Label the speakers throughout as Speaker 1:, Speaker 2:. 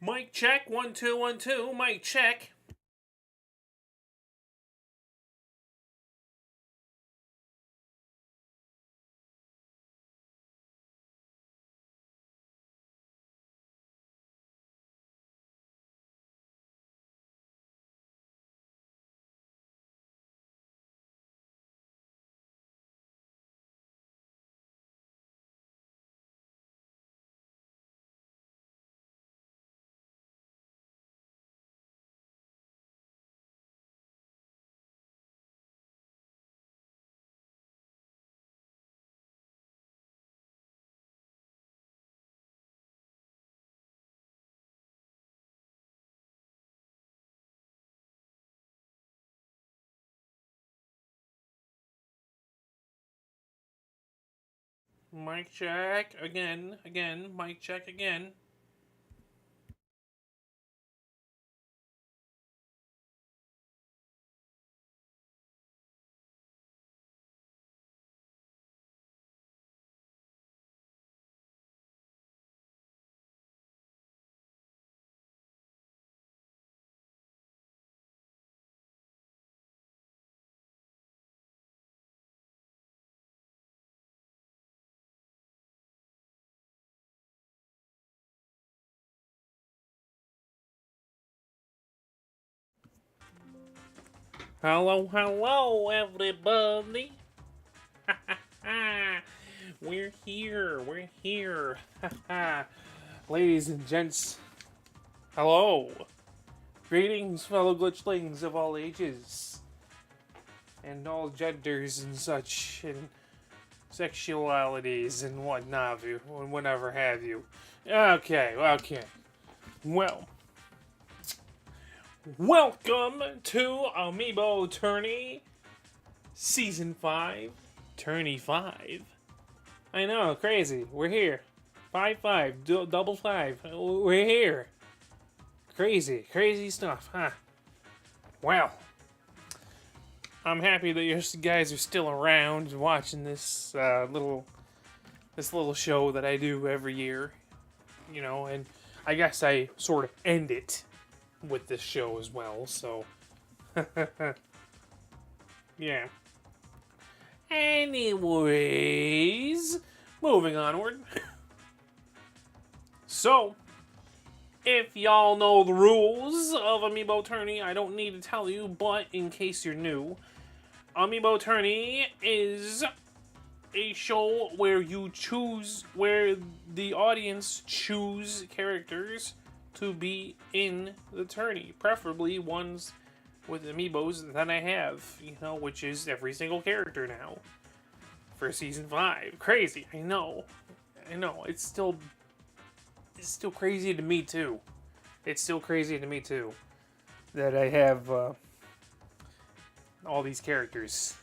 Speaker 1: Mic check, 1 2 1 2. Mic check. Mic check again, mic check again. Hello, hello, everybody. We're here. Ladies and gents, hello. Greetings, fellow glitchlings of all ages, and all genders and such, and sexualities and whatnot, and whatever have you. Okay. Well, welcome to Amiibo Tourney Season 5, Tourney 5. I know, crazy. We're here. 5-5, double 5. We're here. Crazy stuff, huh? Well, I'm happy that you guys are still around watching this little show that I do every year. You know, and I guess I sort of end it with this show as well, so yeah. Anyways, moving onward. So, if y'all know the rules of Amiibo Tourney, I don't need to tell you, but in case you're new, Amiibo Tourney is a show where the audience choose characters to be in the tourney, preferably ones with amiibos that I have, which is every single character now for season 5. Crazy, I know. It's still crazy to me too. That I have all these characters.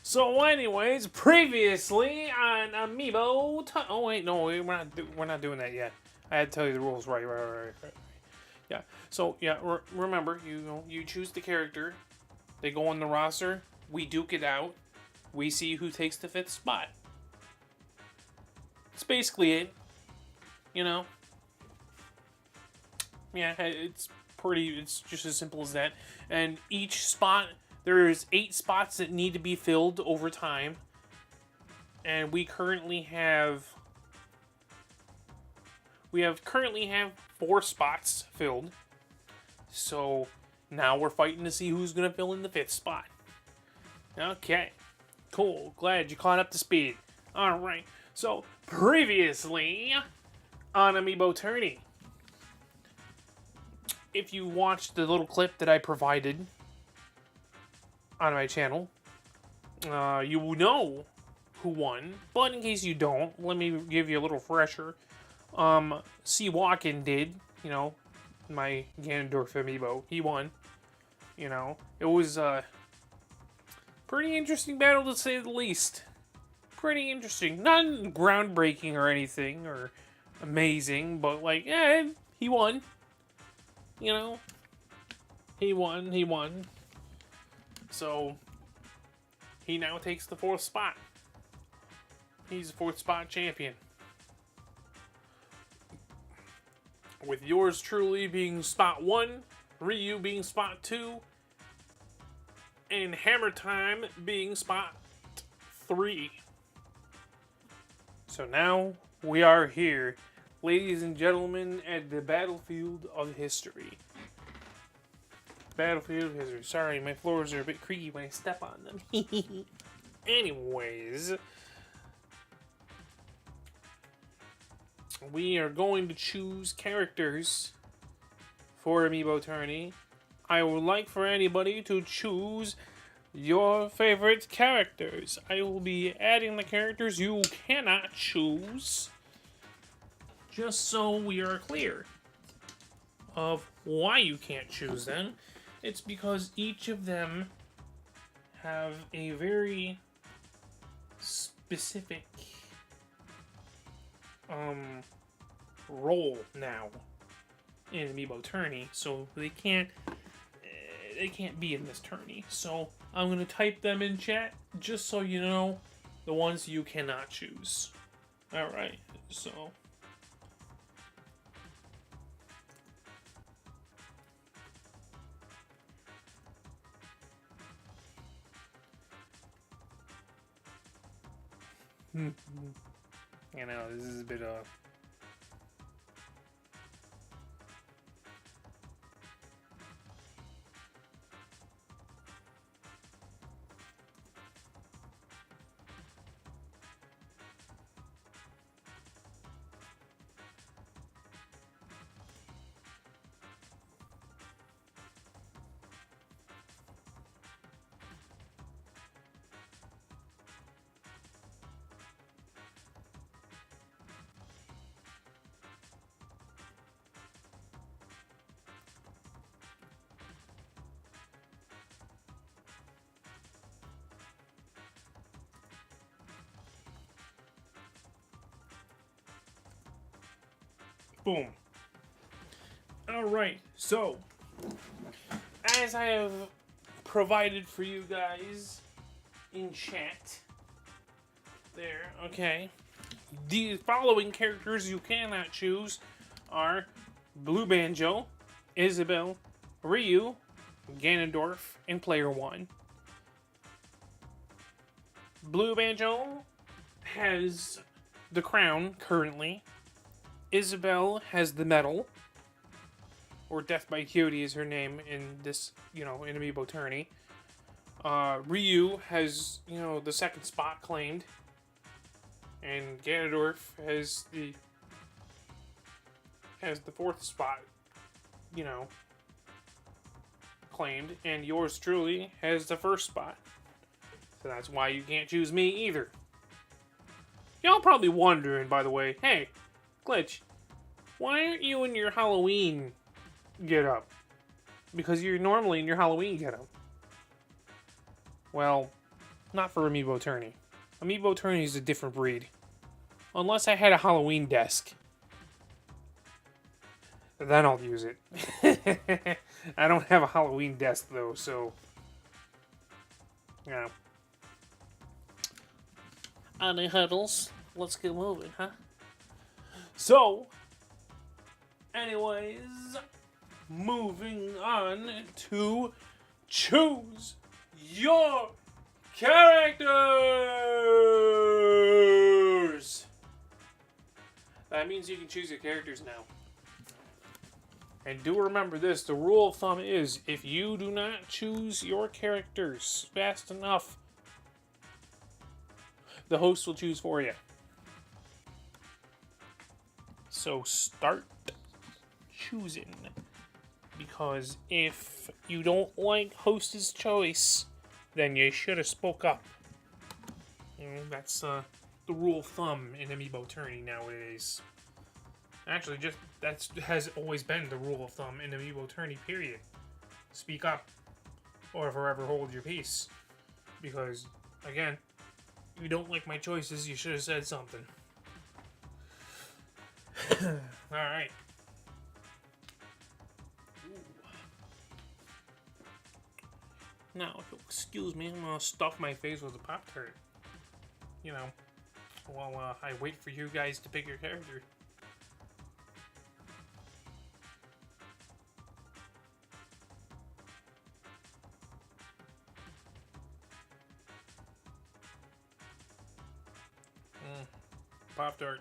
Speaker 1: So, anyways, previously on Amiibo. Oh wait, no, we're not doing that yet. I had to tell you the rules. Right. Yeah. So yeah, remember, you choose the character. They go on the roster. We duke it out. We see who takes the 5th spot. That's basically it. Yeah, it's just as simple as that. And each spot, there's 8 spots that need to be filled over time. And we currently have 4 spots filled. So now we're fighting to see who's going to fill in the 5th spot. Okay. Cool. Glad you caught up to speed. Alright. So, previously on Amiibo Tourney, if you watched the little clip that I provided on my channel, you will know who won. But in case you don't, let me give you a little fresher. C. Walken did, my Ganondorf amiibo. He won. It was a pretty interesting battle to say the least. Pretty interesting. Not groundbreaking or anything, or amazing, but he won. He won. So, he now takes the 4th spot. He's the 4th spot champion. with yours truly being spot 1, Ryu being spot 2, and Hammer Time being spot 3. So now we are here, ladies and gentlemen, at the battlefield of history. Battlefield of history. Sorry, my floors are a bit creaky when I step on them. Anyways, we are going to choose characters for Amiibo Tourney. I would like for anybody to choose your favorite characters. I will be adding the characters you cannot choose, just so we are clear of why you can't choose them. It's because each of them have a very specific role now in Amiibo Tourney, so they can't be in this tourney. So I'm gonna type them in chat just so you know the ones you cannot choose. All right, so. You know, this is a bit boom. Alright, so, as I have provided for you guys in chat, there, okay, the following characters you cannot choose are Blue Banjo, Isabelle, Ryu, Ganondorf, and Player 1. Blue Banjo has the crown currently. Isabelle has the medal, or Death by Cutie is her name in this, in Amiibo Tourney. Ryu has, the second spot claimed, and Ganondorf has the fourth spot, claimed, and yours truly has the first spot. So that's why you can't choose me either. Y'all probably wondering, by the way, hey, Glitch, why aren't you in your Halloween get-up? Because you're normally in your Halloween get-up. Well, not for Amiibo Tourney. Amiibo Tourney is a different breed. Unless I had a Halloween desk. Then I'll use it. I don't have a Halloween desk, though, so... Yeah. Any hurdles? Let's get moving, huh? So, anyways, moving on to choose your characters! That means you can choose your characters now. And do remember this, the rule of thumb is, if you do not choose your characters fast enough, the host will choose for you. So start choosing, because if you don't like host's choice, then you should have spoke up. That's the rule of thumb in Amiibo Tourney nowadays. Actually, that has always been the rule of thumb in Amiibo Tourney, period. Speak up, or forever hold your peace. Because, again, if you don't like my choices, you should have said something. Alright. Now, if you'll excuse me, I'm gonna stuff my face with a Pop-Tart. While I wait for you guys to pick your character. Pop-Tart.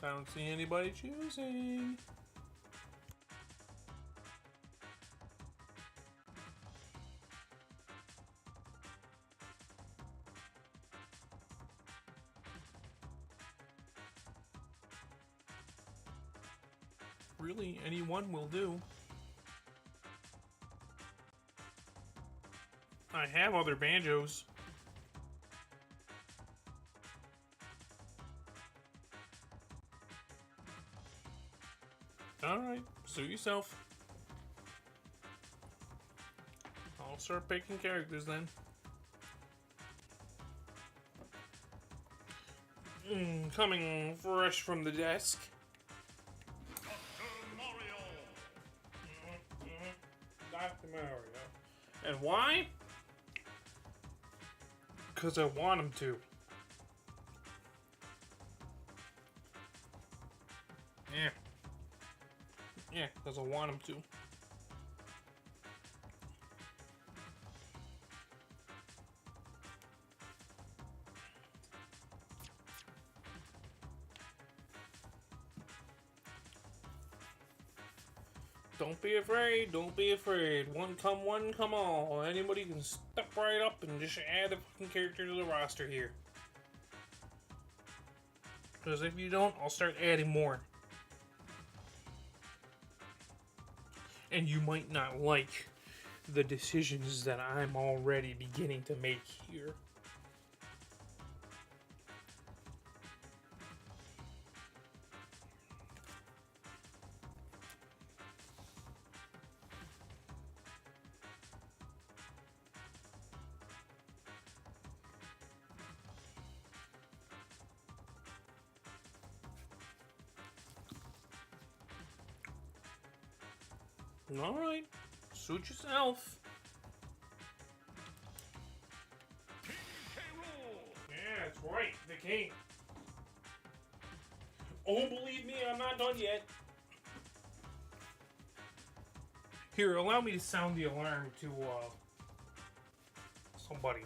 Speaker 1: I don't see anybody choosing. Really, anyone will do. I have other banjos. Alright, suit yourself. I'll start picking characters then. Coming fresh from the desk. Dr. Mario. And why? Because I want him to. Yeah. Yeah, because I want him to. Don't be afraid, don't be afraid. One come all. Anybody can step right up and just add a fucking character to the roster here. Because if you don't, I'll start adding more. And you might not like the decisions that I'm already beginning to make here. Alright, suit yourself. Yeah, that's right, the king. Oh, believe me, I'm not done yet. Here, allow me to sound the alarm to, somebody.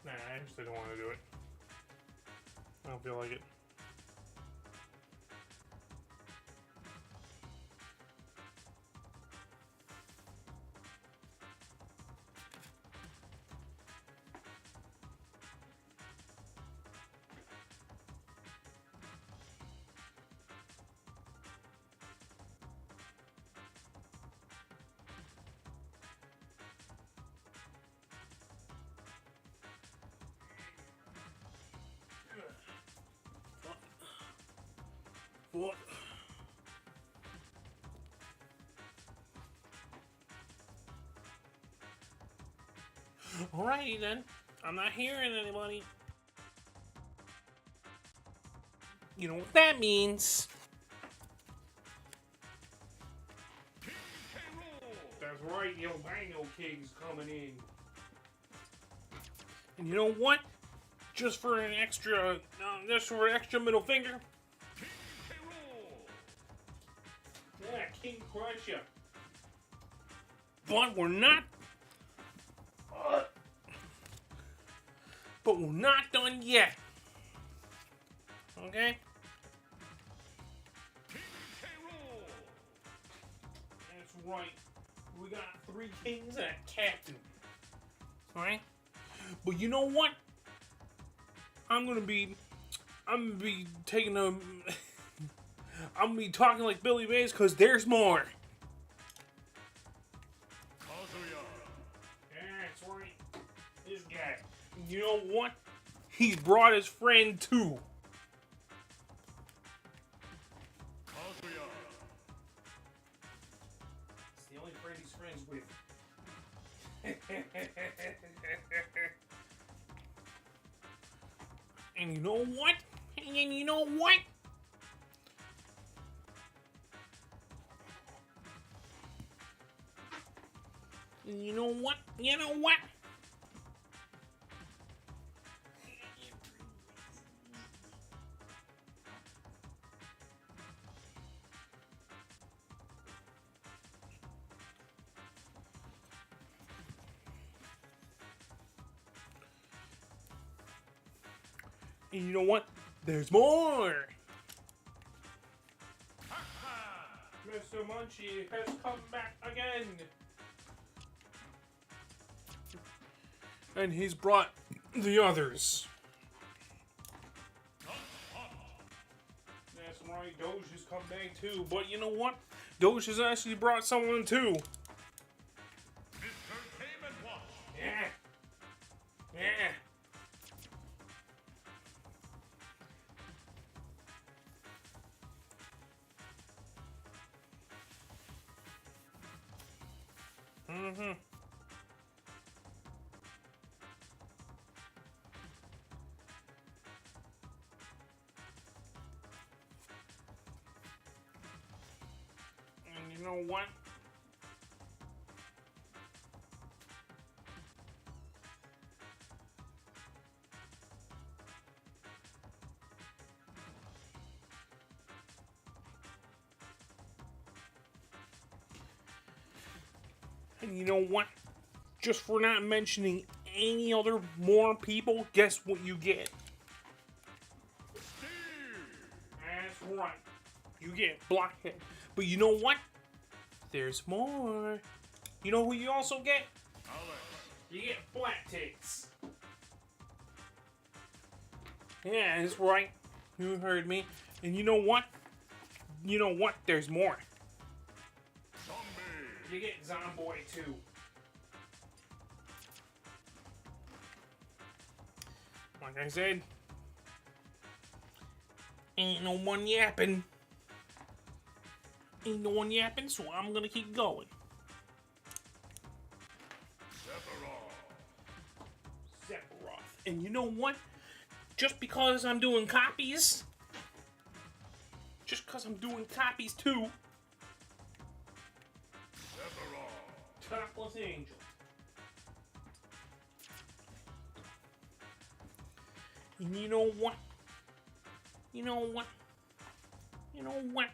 Speaker 1: Nah, I just didn't want to do it. I don't feel like it. What? Alrighty then. I'm not hearing anybody. You know what that means? That's right, yo, Bango King's coming in. And you know what? Just for an extra middle finger. Yeah, King Crusher. But we're not. But we're not done yet. Okay? That's right. We got 3 kings and a captain. Alright? But you know what? I'm gonna be taking a... I'm gonna be talking like Billy Mays, because there's more. That's right. This guy. You know what? He's brought his friend too. It's the only friend he's friends with. And you know what? And you know what? And you know what? You know what? And you know what? There's more! Mr. Munchie has come back again! And he's brought the others. That's right, Doge has come back too. But you know what? Doge has actually brought someone too. Yeah. Yeah. Mm-hmm. And you know what? And you know what? Just for not mentioning any other more people, guess what you get? That's right. You get Blockhead. But you know what? There's more. You know who you also get? You get Black Ticks. Yeah, that's right. You heard me. And you know what? You know what? There's more. You get Zomboy too. Like I said, ain't no one yapping. Ain't no one yapping, so I'm gonna keep going. Sephiroth. And you know what? Just because I'm doing copies, too. Topless Angel. And you know what? You know what? You know what?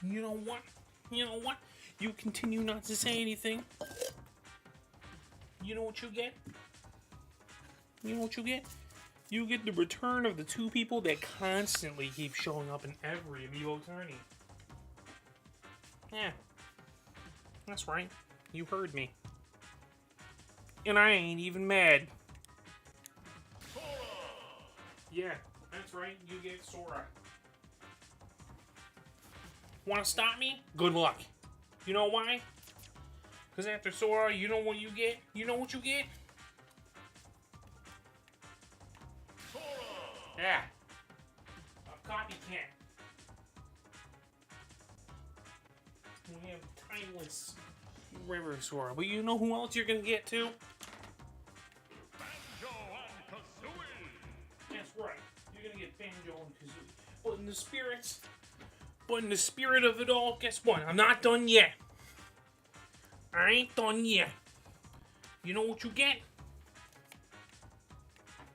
Speaker 1: You know what? You know what? You continue not to say anything. You know what you get? You know what you get? You get the return of the two people that constantly keep showing up in every Amiibo Tourney. Yeah. That's right. You heard me. And I ain't even mad. Yeah, that's right. You get Sora. Want to stop me? Good luck. You know why? Because after Sora, you know what you get? You know what you get? Sora! Yeah. A copycat. We have Timeless River Sora. But you know who else you're going to get too? Banjo and Kazooie! That's right. You're going to get Banjo and Kazooie. But in the spirits... But in the spirit of it all, guess what? I'm not done yet. I ain't done yet. You know what you get?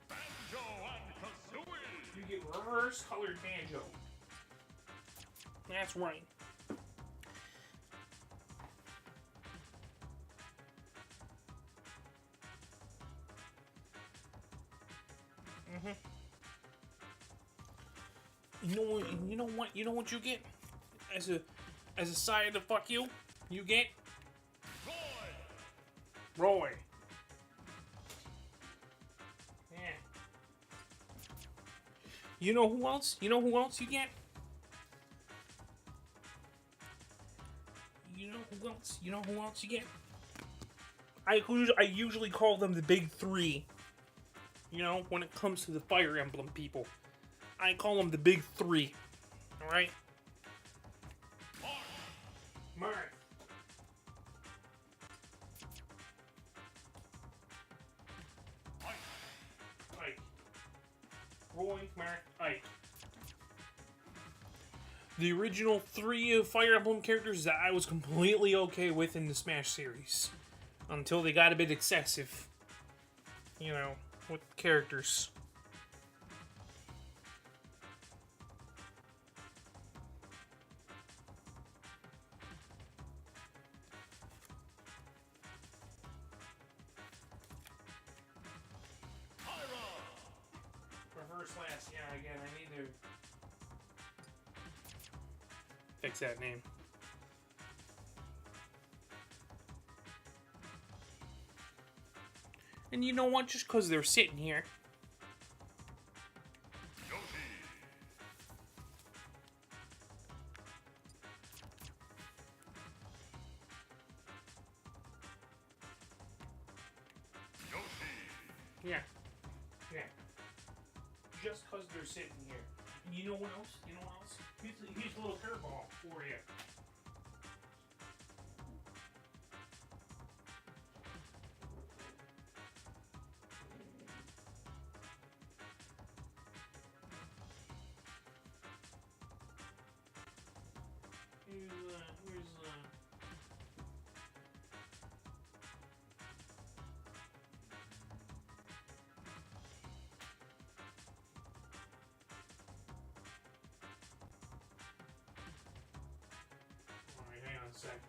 Speaker 1: Banjo and Kazooie! You get reverse colored Banjo. That's right. Mm-hmm. You know what? You know what? You know what you get as a side to fuck you. You get Roy. Yeah. You know who else? You know who else you get? You know who else? You know who else you get? I usually call them the big three. You know, when it comes to the Fire Emblem people, I call them the big three. All right. Marth. Ike. Roy, Marth, Ike. The original three Fire Emblem characters that I was completely okay with in the Smash series. Until they got a bit excessive. You know, with characters. Reverse last, yeah, again, I need to fix that name. And you know what? Just because they're sitting here. Yeah. Yeah. Just because they're sitting here. And you know what else? You know what else? Here's a little curveball for you. Here's Alright, hang on a sec.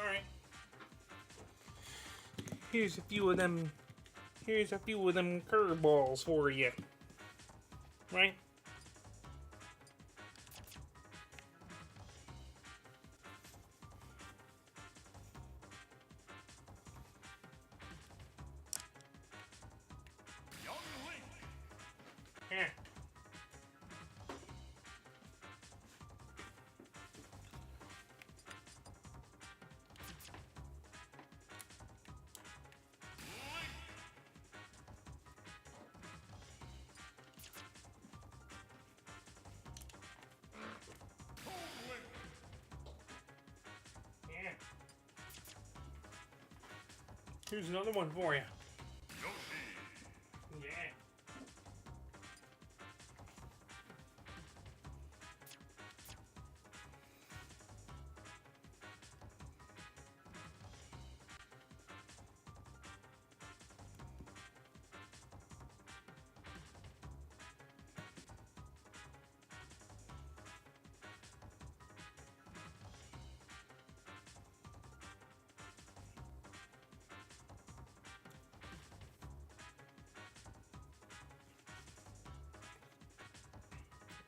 Speaker 1: Alright. Here's a few of them. Here's a few of them curveballs for you. Right? Yeah. Yeah. Here's another one for you. Yeah.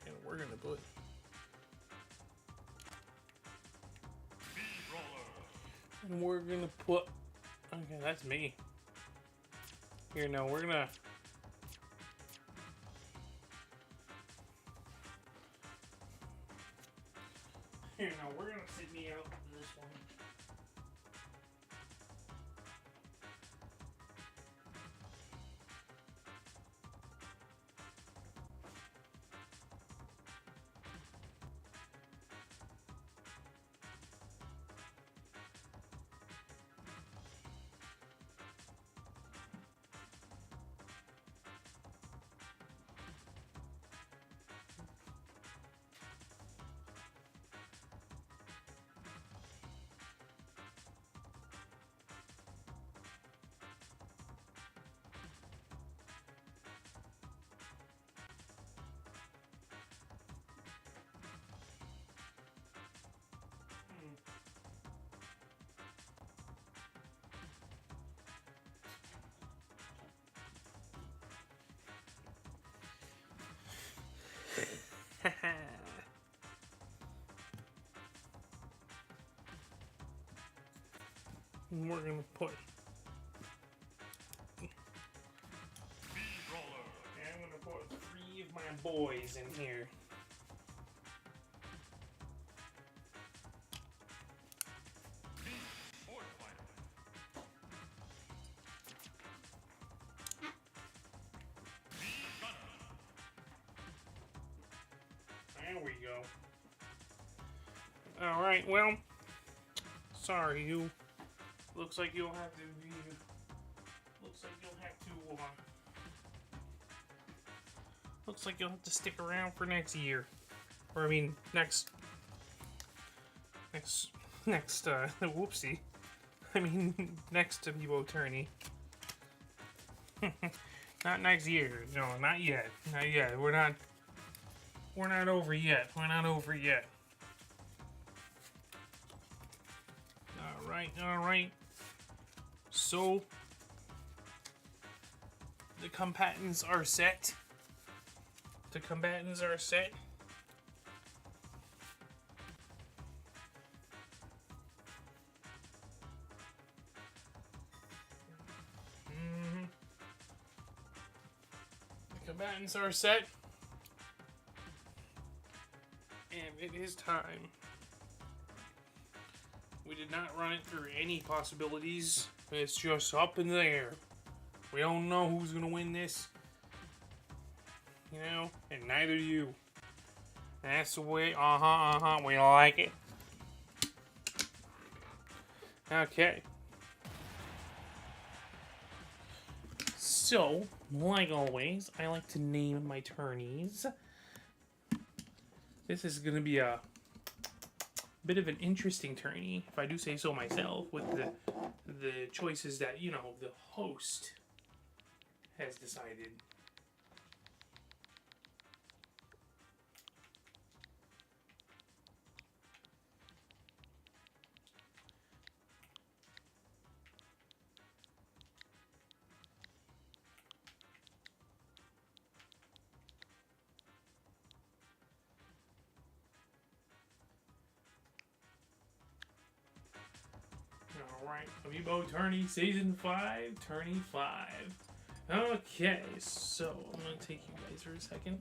Speaker 1: And we're gonna put. And we're gonna put. Okay, that's me. Here, no, we're gonna. Here, no, we're gonna sit me out in this one. And we're gonna put. And I'm gonna put 3 of my boys in here. There we go. Alright, well, sorry, you. Looks like you'll have to be. Looks like you'll have to. Looks like you'll have to stick around for next year. Or, I mean, next. Whoopsie. I mean, next Amiibo Tourney. Not next year. No, not yet. Not yet. We're not over yet. We're not over yet. Alright. So, the combatants are set. The combatants are set. The combatants are set. And it is time. We did not run it through any possibilities. It's just up in the air. We don't know who's gonna win this. You know? And neither do you. And that's the way, we like it. Okay. So, like always, I like to name my tourneys. This is gonna be a bit of an interesting tourney, if I do say so myself, with the choices that, you know, the host has decided. Alright, Amiibo Tourney Season 5, Tourney 5. Okay, so I'm going to take you guys for a second.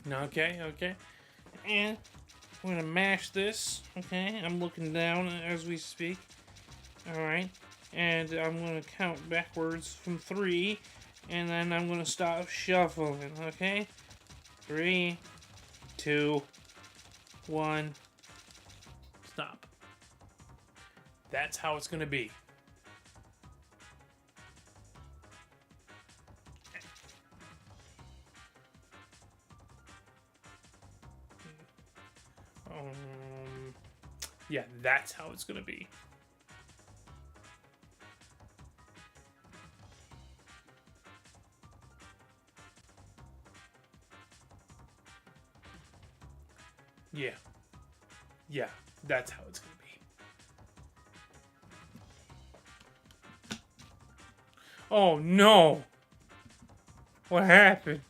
Speaker 1: Okay. And I'm going to mash this, okay? I'm looking down as we speak. Alright, and I'm going to count backwards from 3, and then I'm going to stop shuffling, okay? 3, 2, 1, stop. That's how it's going to be. Yeah, that's how it's going to be. Yeah, that's how it's going to be. Oh, no! What happened?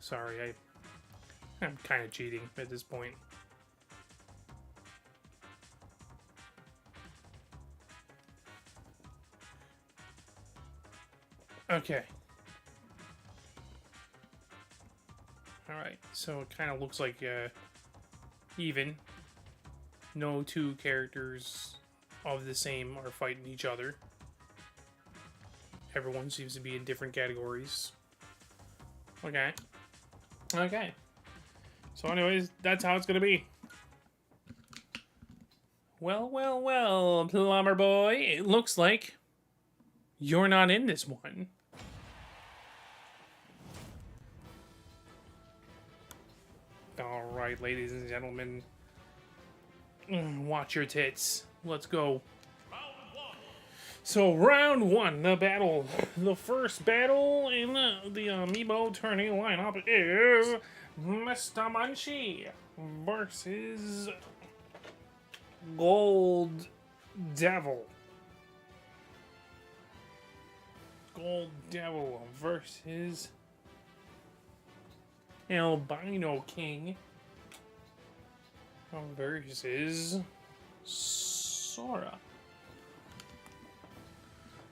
Speaker 1: Sorry, I'm kind of cheating at this point. Okay. Alright, so it kind of looks like even. No two characters of the same are fighting each other. Everyone seems to be in different categories. Okay. So anyways, that's how it's gonna be. Well, Plumber Boy, it looks like you're not in this one. Alright, ladies and gentlemen. Watch your tits. Let's go. So, round 1, the first battle in the Amiibo Tourney lineup is Mr. Munchie versus Gold Devil. Gold Devil versus Albino King versus Sora.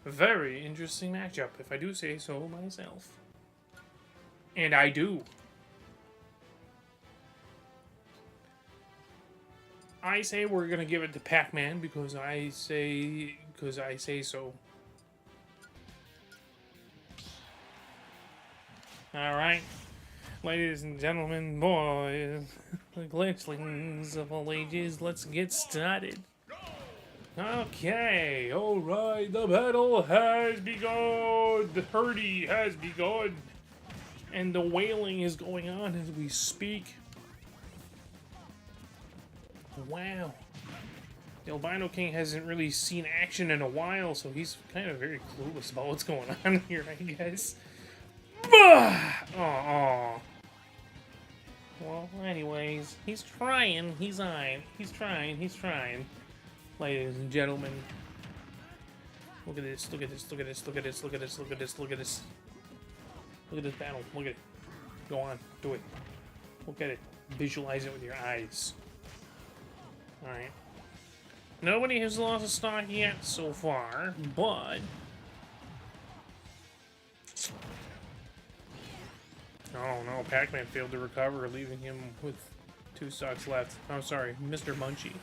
Speaker 1: Very interesting matchup, if I do say so myself. And I do. I say we're gonna give it to Pac-Man because I say so. Alright. Ladies and gentlemen, boys, the glitchlings of all ages, let's get started. Okay, alright, the battle has begun! The hurdy has begun! And the wailing is going on as we speak. Wow. The Albino King hasn't really seen action in a while, so he's kind of very clueless about what's going on here, I guess. Oh. Well, anyways, he's trying. He's trying. Ladies and gentlemen. Look at this, look at this, look at this, look at this, look at this, look at this, look at this. Look at this battle, look at it. Go on, do it. Look at it. Visualize it with your eyes. Alright. Nobody has lost a stock yet so far, but... Oh no, Pac-Man failed to recover, leaving him with 2 stocks left. I'm sorry, Mr. Munchie.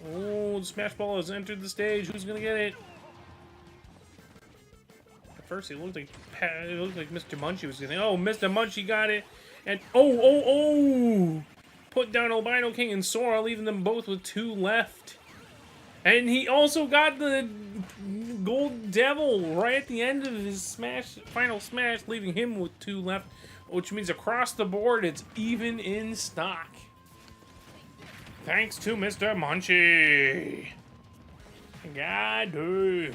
Speaker 1: Oh, the Smash Ball has entered the stage. Who's gonna get it? At first, it looked like Mr. Munchie was gonna. Oh, Mr. Munchie got it, and oh! Put down Albino King and Sora, leaving them both with 2 left. And he also got the Gold Devil right at the end of his final smash, leaving him with 2 left, which means across the board it's even in stock. Thanks to Mr. Munchie. God damn.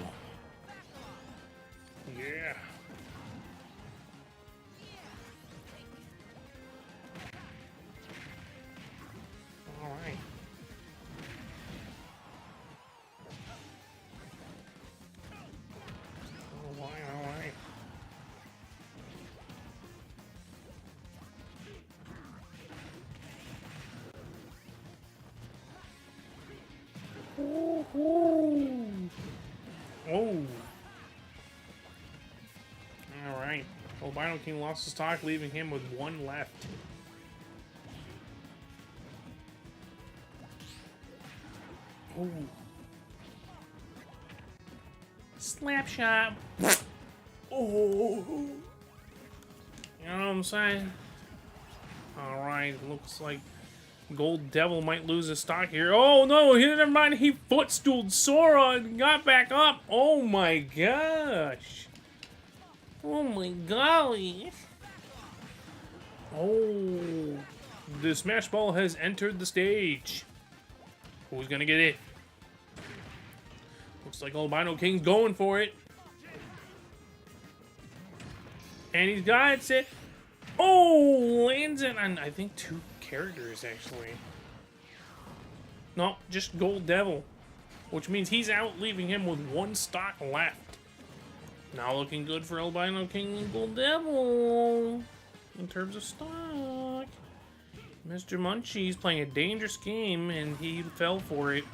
Speaker 1: Yeah. Alright. Alright. Oh. Alright. Albino King lost his stock, leaving him with 1 left. Oh. Slap shot. Oh. You know what I'm saying? Alright, looks like Gold Devil might lose his stock here. Oh no, never mind, he footstooled Sora and got back up. Oh my gosh. Oh my golly. Oh, the Smash Ball has entered the stage. Who's gonna get it? Looks like Albino King's going for it. And he's got it. Oh, lands it on, I think, 2 characters, actually. No, just Gold Devil. Which means he's out, leaving him with 1 stock left. Now looking good for Albino King and Gold Devil. In terms of stock. Mr. Munchie's playing a dangerous game, and he fell for it.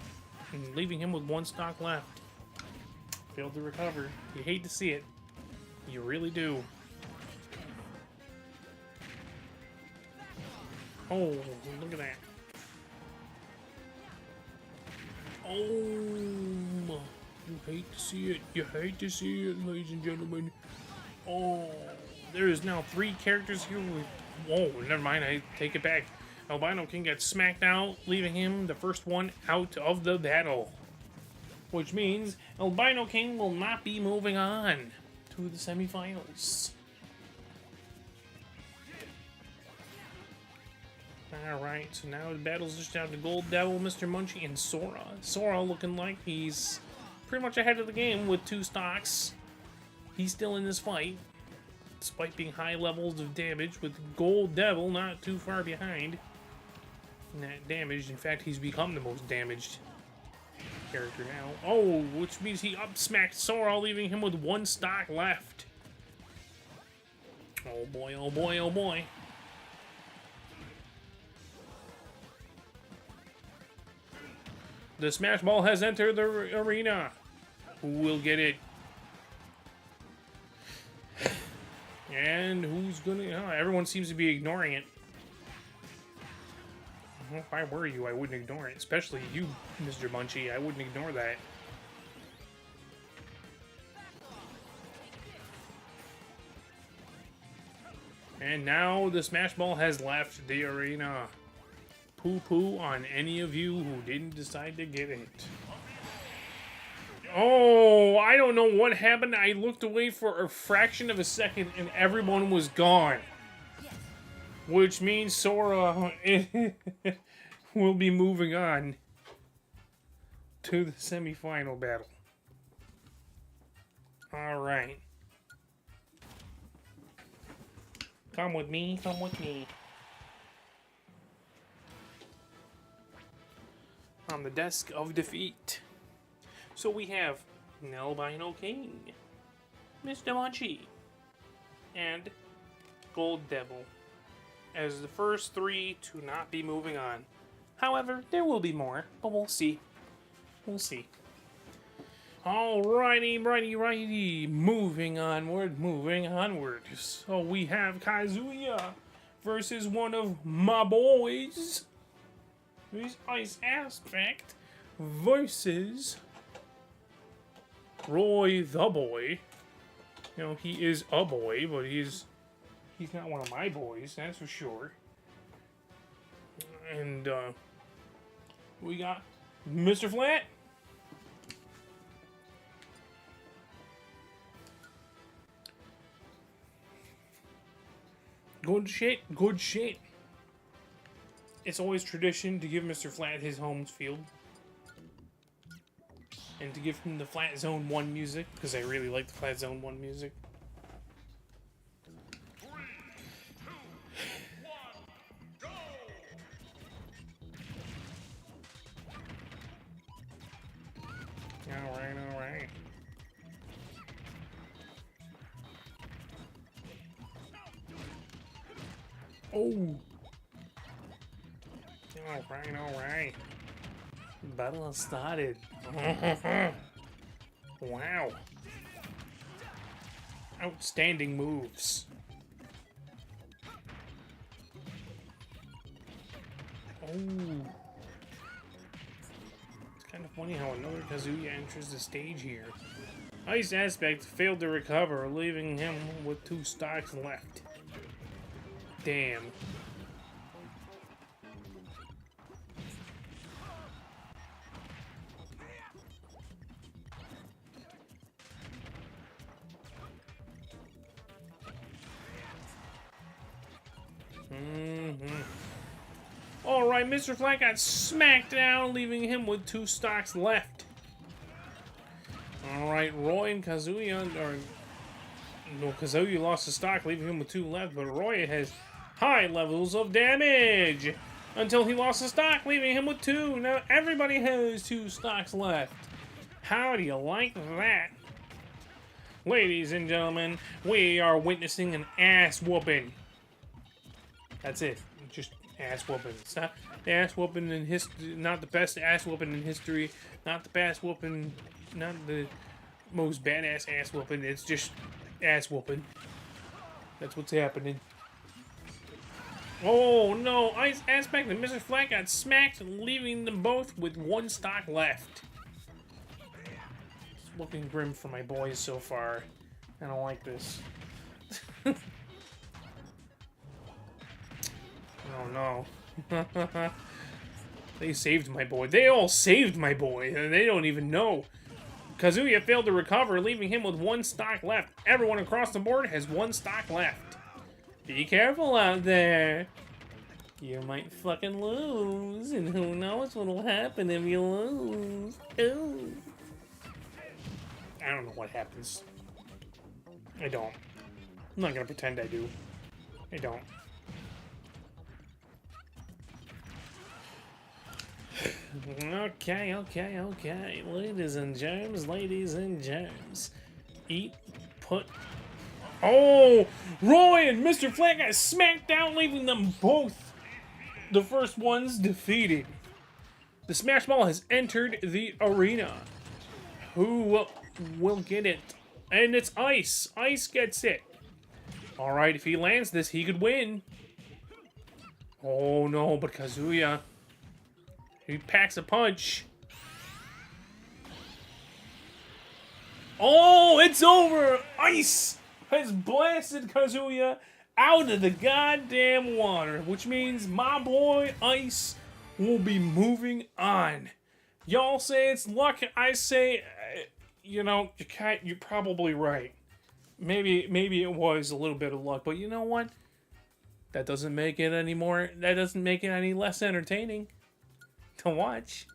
Speaker 1: And leaving him with 1 stock left. Failed to recover. You hate to see it. You really do. Oh, look at that. Oh, you hate to see it. You hate to see it, ladies and gentlemen. Oh, there is now 3 characters here with... Whoa, never mind, I take it back. Albino King got smacked out, leaving him the first one out of the battle. Which means Albino King will not be moving on to the semifinals. Alright, so now the battle's just down to Gold Devil, Mr. Munchie, and Sora. Sora looking like he's pretty much ahead of the game with 2 stocks. He's still in this fight. despite being high levels of damage, with Gold Devil not too far behind. Not damaged. In fact, he's become the most damaged character now. Oh, which means he up-smacked Sora, leaving him with 1 stock left. Oh boy, oh boy, oh boy. The Smash Ball has entered the arena. Who will get it? And who's gonna... Oh, everyone seems to be ignoring it. Well, if I were you, I wouldn't ignore it. Especially you, Mr. Munchie. I wouldn't ignore that. And now the Smash Ball has left the arena. Poo-poo on any of you who didn't decide to get it. Oh, I don't know what happened. I looked away for a fraction of a second and everyone was gone. Which means Sora will be moving on to the semifinal battle. Alright. Come with me, come with me. On the desk of defeat. So we have Albino King, Mr. Munchie, and Gold Devil as the first 3 to not be moving on. However, there will be more, but we'll see. We'll see. Alrighty, righty. Moving onward. So we have Kazuya versus one of my boys. Who's Ice Aspect versus Roy the Boy. You know, he is a boy, but he's not one of my boys, that's for sure. And we got Mr. Flat. Good shit. It's always tradition to give Mr. Flat his home field. And to give him the Flat Zone 1 music, because I really like the Flat Zone 1 music.
Speaker 2: 3, 2, 1, go!
Speaker 1: Alright. Oh! Alright. Battle has started. Wow. Outstanding moves. Oh. It's kind of funny how another Kazuya enters the stage here. Ice Aspect failed to recover, leaving him with 2 stocks left. Damn. Alright, Mr. Flat got smacked down, leaving him with 2 stocks left. Alright, Roy and Kazuya, Kazuya lost a stock, leaving him with 2 left, but Roy has high levels of damage until he lost a stock, leaving him with 2. Now everybody has 2 stocks left. How do you like that? Ladies and gentlemen, we are witnessing an ass whooping. That's it. Just ass whooping. It's not the ass whooping in history, not the best ass whooping in history, not the best whooping, not the most badass ass whooping. It's just ass whooping. That's what's happening. Oh no! Ice Aspect and Mr. Flat got smacked, leaving them both with 1 stock left. It's looking grim for my boys so far. I don't like this. Oh no. They saved my boy. They all saved my boy, and they don't even know. Kazuya failed to recover, leaving him with 1 stock left. Everyone across the board has 1 stock left. Be careful out there. You might fucking lose, and who knows what'll happen if you lose. Ooh. I don't know what happens. I don't. I'm not gonna pretend I do. I don't. Okay. Ladies and germs. Eat, put... Oh! Roy and Mr. Flat got smacked out, leaving them both, the first ones, defeated. The Smash Ball has entered the arena. Who will get it? And it's Ice. Ice gets it. Alright, if he lands this, he could win. Oh no, but Kazuya... He packs a punch. Oh, it's over! Ice has blasted Kazuya out of the goddamn water, which means my boy Ice will be moving on. Y'all say it's luck. I say, you know, you're probably right. Maybe it was a little bit of luck, but you know what? That doesn't make it any more. That doesn't make it any less entertaining to watch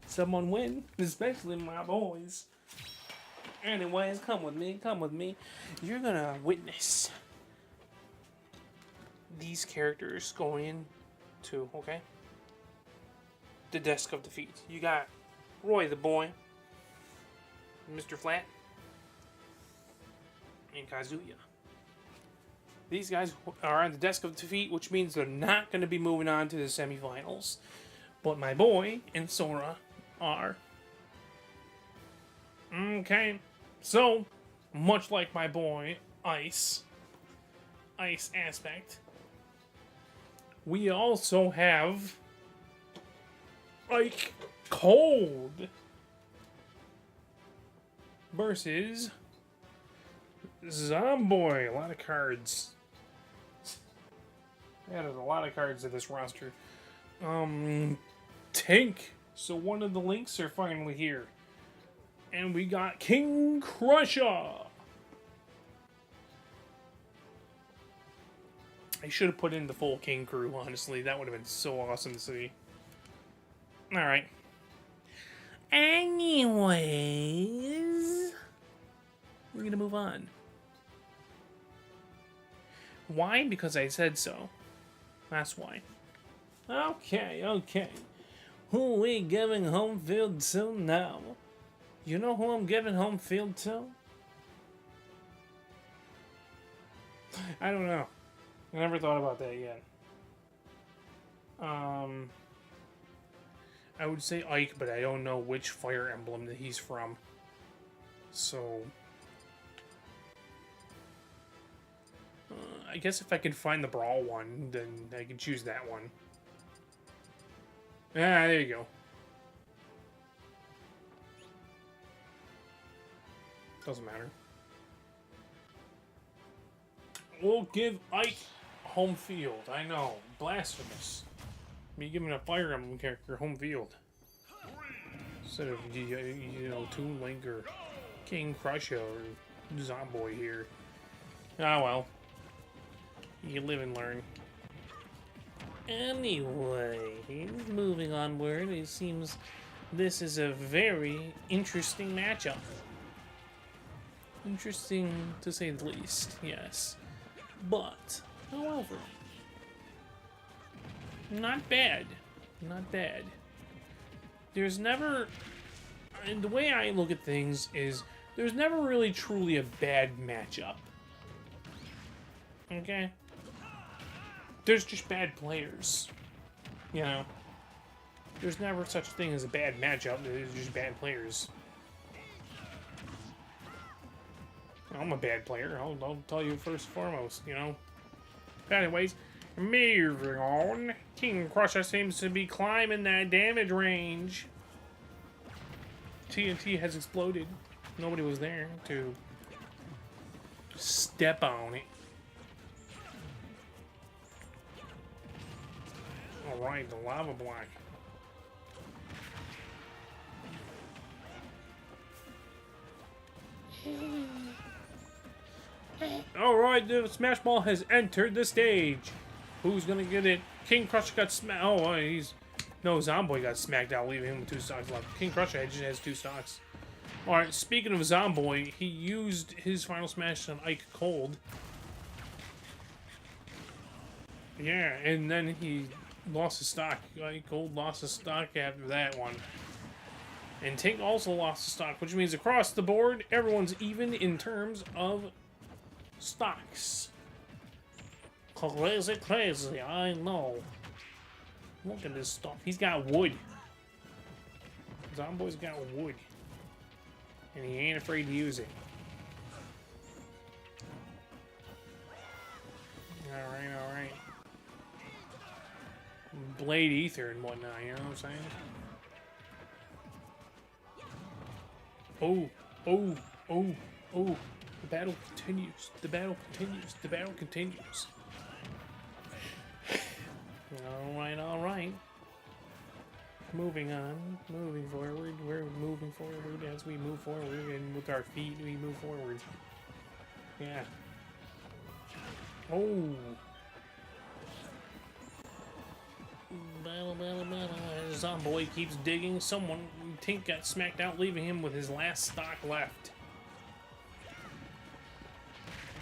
Speaker 1: someone win, especially my boys. Anyways, come with me. You're gonna witness these characters going to, okay? The desk of defeat. You got Roy the boy, Mr. Flat, and Kazuya. These guys are on the desk of defeat, which means they're not going to be moving on to the semifinals. But my boy and Sora are. Okay. So, much like my boy, Ice Aspect, we also have Ike Cold versus Zomboy. A lot of cards. Yeah, there's a lot of cards in this roster. Tank. So one of the links are finally here. And we got King Crusher. I should have put in the full King crew, honestly. That would have been so awesome to see. Alright. Anyways, we're gonna move on. Why? Because I said so. That's why. Okay. Who are we giving home field to now? You know who I'm giving home field to? I don't know. I never thought about that yet. I would say Ike, but I don't know which Fire Emblem that he's from. So... I guess if I can find the Brawl one, then I can choose that one. Ah, there you go. Doesn't matter. We'll give Ike home field. I know. Blasphemous. Me giving a Fire Emblem character home field. Instead of, you know, Toon Link or King Crusher or Zomboy here. Ah, well. You live and learn. Anyway, moving onward, it seems this is a very interesting matchup. Interesting, to say the least, yes. But, however, not bad. Not bad. There's never... And the way I look at things is, there's never really truly a bad matchup. Okay? There's just bad players. You know? There's never such a thing as a bad matchup. There's just bad players. I'm a bad player. I'll tell you first and foremost, you know? But anyways, moving on. King Crusher seems to be climbing that damage range. TNT has exploded. Nobody was there to step on it. Alright, the lava block. Alright, the Smash Ball has entered the stage. Who's gonna get it? King Crusher got smacked. Oh, he's... No, Zomboy got smacked out, leaving him with 2 stocks left. King Crusher just has 2 stocks. Alright, speaking of Zomboy, he used his final smash on Ike Cold. Yeah, and then he lost his stock. Gold lost his stock after that one. And THICC also lost his stock, which means across the board, everyone's even in terms of stocks. Crazy, crazy, I know. Look at this stuff. He's got wood. Zomboy's got wood. And he ain't afraid to use it. Alright, alright. Blade ether and whatnot, you know what I'm saying? Oh, oh, oh, oh. The battle continues. The battle continues. The battle continues. Alright, alright. Moving on. Moving forward. We're moving forward as we move forward. And with our feet, we move forward. Yeah. Oh. Battle, battle, battle. Zomboy keeps digging. Someone, THICC got smacked out, leaving him with his last stock left.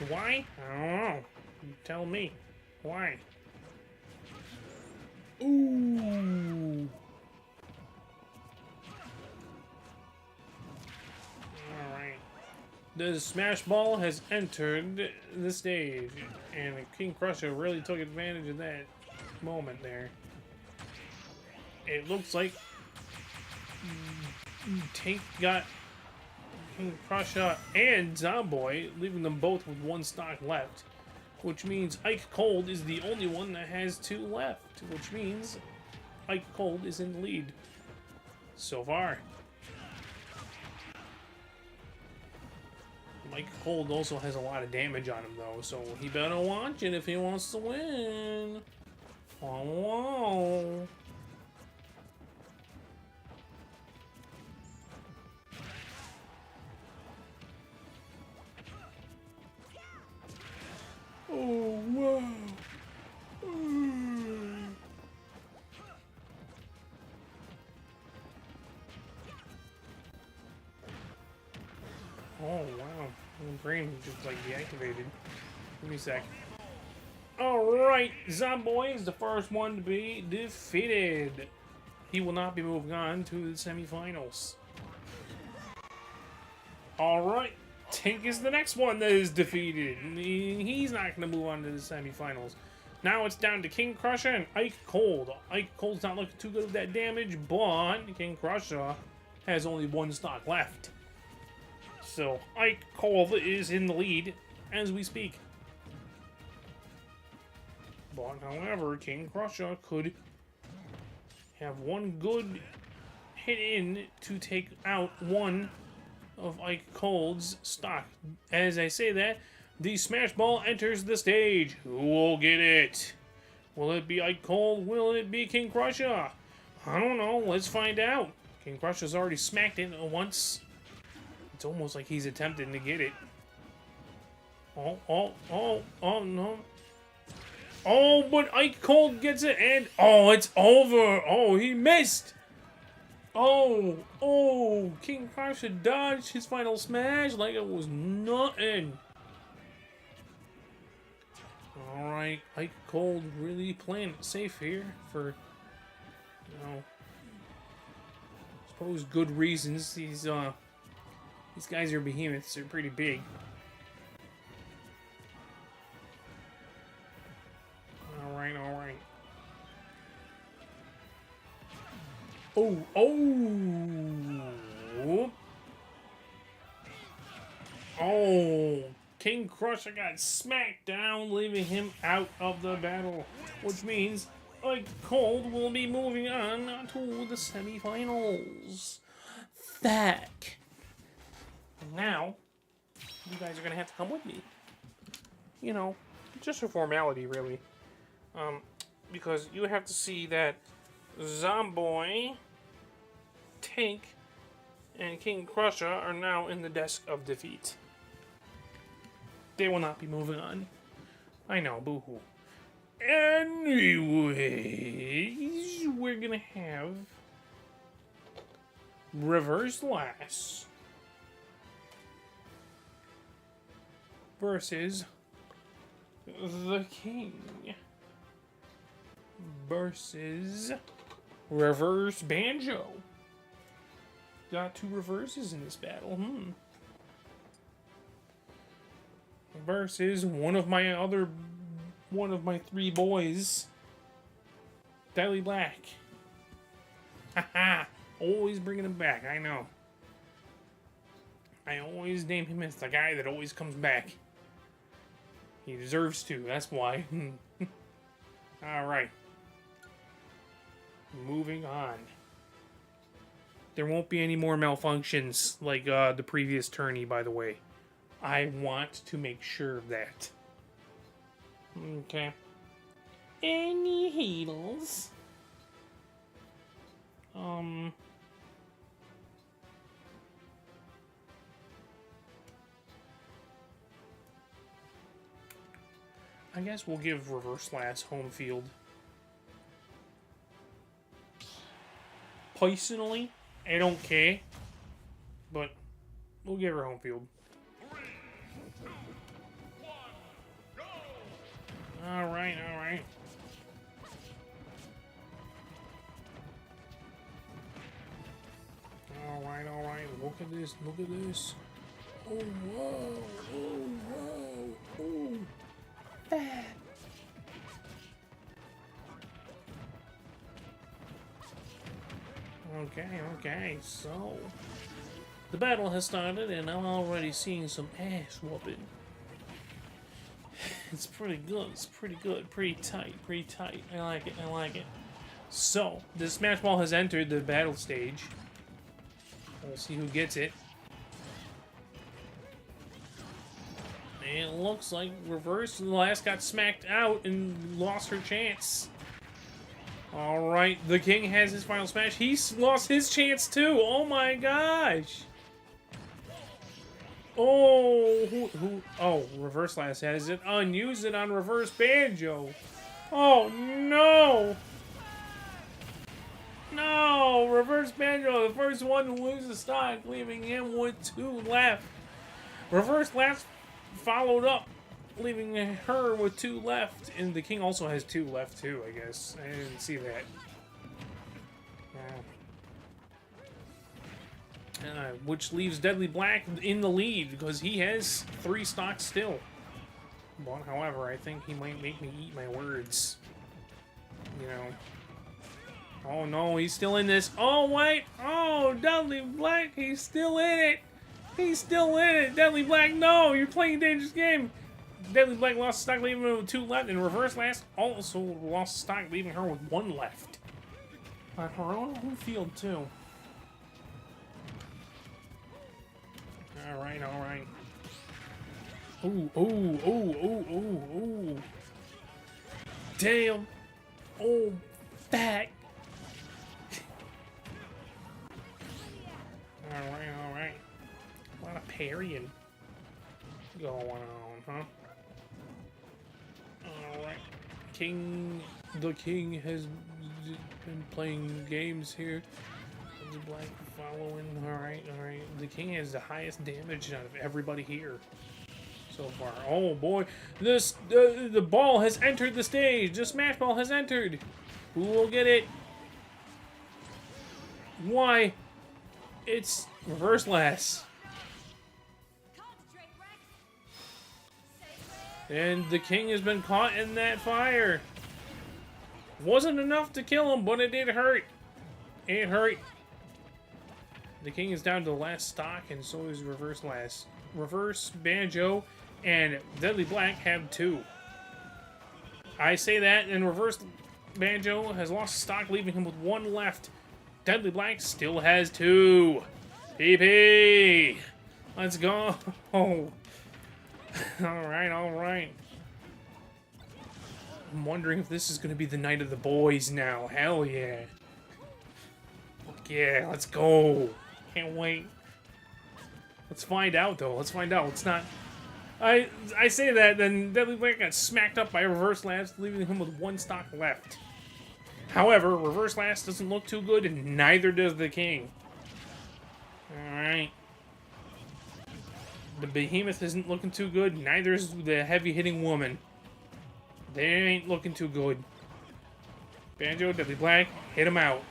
Speaker 1: Why? I don't know. You tell me. Why? Ooh. Alright. The Smash Ball has entered the stage, and King Crusher really took advantage of that moment there. It looks like THICC got King Crusher and Zomboy, leaving them both with one stock left. Which means Ike Cold is the only one that has two left. Which means Ike Cold is in the lead so far. Mike Cold also has a lot of damage on him though, so he better watch it if he wants to win. Oh, whoa. Oh, wow. Oh, wow. My brain just like deactivated. Give me a sec. Alright, Zomboy is the first one to be defeated. He will not be moving on to the semifinals. Alright, THICC is the next one that is defeated. He's not going to move on to the semifinals. Now it's down to King Crusher and Ike Cold. Ike Cold's not looking too good with that damage, but King Crusher has only one stock left. So Ike Cold is in the lead as we speak. But however, King Crusher could have one good hit in to take out one of Ike Cold's stock. As I say that, the Smash Ball enters the stage. Who will get it? Will it be Ike Cold? Will it be King Crusher? I don't know. Let's find out. King Crusher's already smacked it once. It's almost like he's attempting to get it. Oh, no. Oh, but Ike Cold gets it, and oh, it's over. Oh, he missed. Oh, King Crusher dodged his final smash like it was nothing. Alright, Ike Cold really playing it safe here for, you know, I suppose good reasons. These guys are behemoths, they're pretty big. Alright. Oh, King Crusher got smacked down, leaving him out of the battle. Which means Ike Cold will be moving on to the semifinals. THICC. Now, you guys are going to have to come with me. You know, just a formality, really. Because you have to see that Zomboy, THICC, and King Crusher are now in the desk of defeat. They will not be moving on. I know, boo-hoo. Anyways, we're gonna have Reverse Lass versus the King. versus Reverse Banjo. Got 2 reverses in this battle. Versus one of my 3 boys, Deadly Black. Haha! Always bringing him back. I know. I always name him as the guy that always comes back. He deserves to. That's why. All right. Moving on. There won't be any more malfunctions like the previous tourney, by the way. I want to make sure of that. Okay. Any heals? I guess we'll give Reverse Last home field. Personally, I don't care, but we'll give her home field.
Speaker 2: 3, 2, 1, go!
Speaker 1: Alright, alright. Alright, alright. Look at this, look at this. Oh, whoa, oh, whoa, oh. Bad. Okay, so the battle has started and I'm already seeing some ass whooping. It's pretty good, pretty tight. I like it. So, the Smash Ball has entered the battle stage. We'll see who gets it. And it looks like Reverse Last got smacked out and lost her chance. Alright, the King has his final smash. He's lost his chance too. Oh my gosh. Oh, oh, Reverse Last has it. Unuse it on Reverse Banjo. Oh no. No, Reverse Banjo, the first one to lose the stock, leaving him with 2 left. Reverse Last followed up, leaving her with 2 left, and the King also has 2 left too, I guess. I didn't see that. Which leaves Deadly Black in the lead, because he has 3 stocks still. But, however, I think he might make me eat my words. You know. Oh no, he's still in this. Oh wait! Oh, Deadly Black, he's still in it! He's still in it! Deadly Black, no! You're playing a dangerous game! Deadly Black lost stock, leaving her with 2 left, and Reverse Last also lost stock, leaving her with 1 left. On her own home field, too. Alright, alright. Ooh, ooh, ooh, ooh, ooh, ooh. Damn! Oh, back! Alright, alright. A lot of parrying going on, huh? Alright. The King has been playing games here. The Black following. Alright, alright. The King has the highest damage out of everybody here so far. Oh boy. The ball has entered the stage. The Smash Ball has entered. Who will get it? Why? It's Reverse Last. And the King has been caught in that fire. Wasn't enough to kill him, but it did hurt. It hurt. The King is down to the last stock, and so is Reverse Last. Reverse Banjo and Deadly Black have 2. I say that, and Reverse Banjo has lost stock, leaving him with 1 left. Deadly Black still has 2. PP! Let's go! Alright, alright. I'm wondering if this is going to be the night of the boys now. Hell yeah. Yeah, let's go. Can't wait. Let's find out, though. Let's find out. It's not... I say that, then Deadly Black got smacked up by Reverse Last, leaving him with 1 stock left. However, Reverse Last doesn't look too good, and neither does the King. Alright. The Behemoth isn't looking too good, neither is the heavy-hitting woman. They ain't looking too good. Banjo, Deadly Black, hit him out.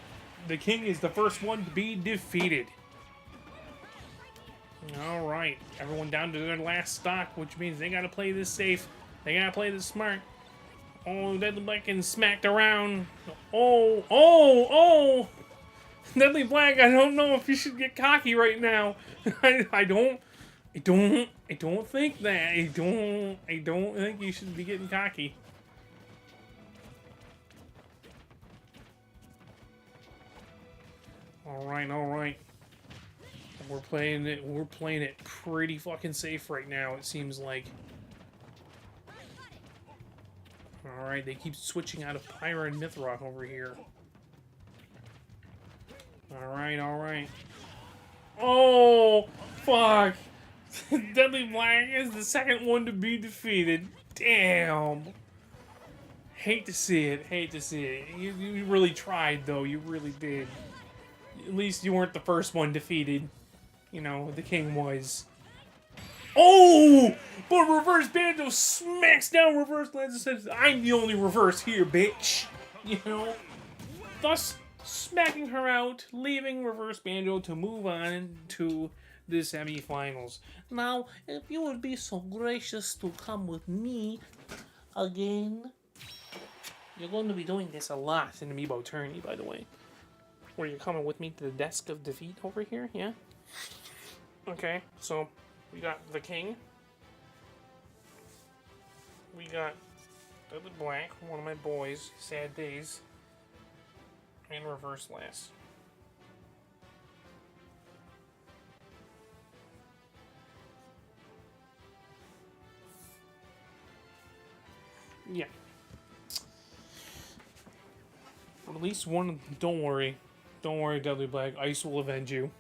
Speaker 1: The king is the first one to be defeated. Alright, everyone down to their last stock, which means they gotta play this safe. They gotta play this smart. Oh, Deadly Black getting smacked around. Oh, oh, oh! Deadly Black, I don't know if you should get cocky right now. I don't think that. I don't think you should be getting cocky. Alright, alright. We're playing it pretty fucking safe right now, it seems like. Alright, they keep switching out of Pyra and Mithroth over here. Alright, alright. Oh, fuck! Deadly Black is the second one to be defeated. Damn! Hate to see it, hate to see it. You really tried, though, you really did. At least you weren't the first one defeated. You know, the king was. Oh! But Reverse Banjo smacks down Reverse Lance and says, I'm the only reverse here, bitch! You know? Thus, smacking her out, leaving Reverse Banjo to move on to the semifinals. Now, if you would be so gracious to come with me again. You're going to be doing this a lot in Amiibo Tourney, by the way. Were you coming with me to the desk of defeat over here? Yeah? Okay, so we got the king. We got Deadly Black, one of my boys, Sad Days, and Reverse Last. Yeah. At least one. Don't worry, Deadly Black. Ice will avenge you.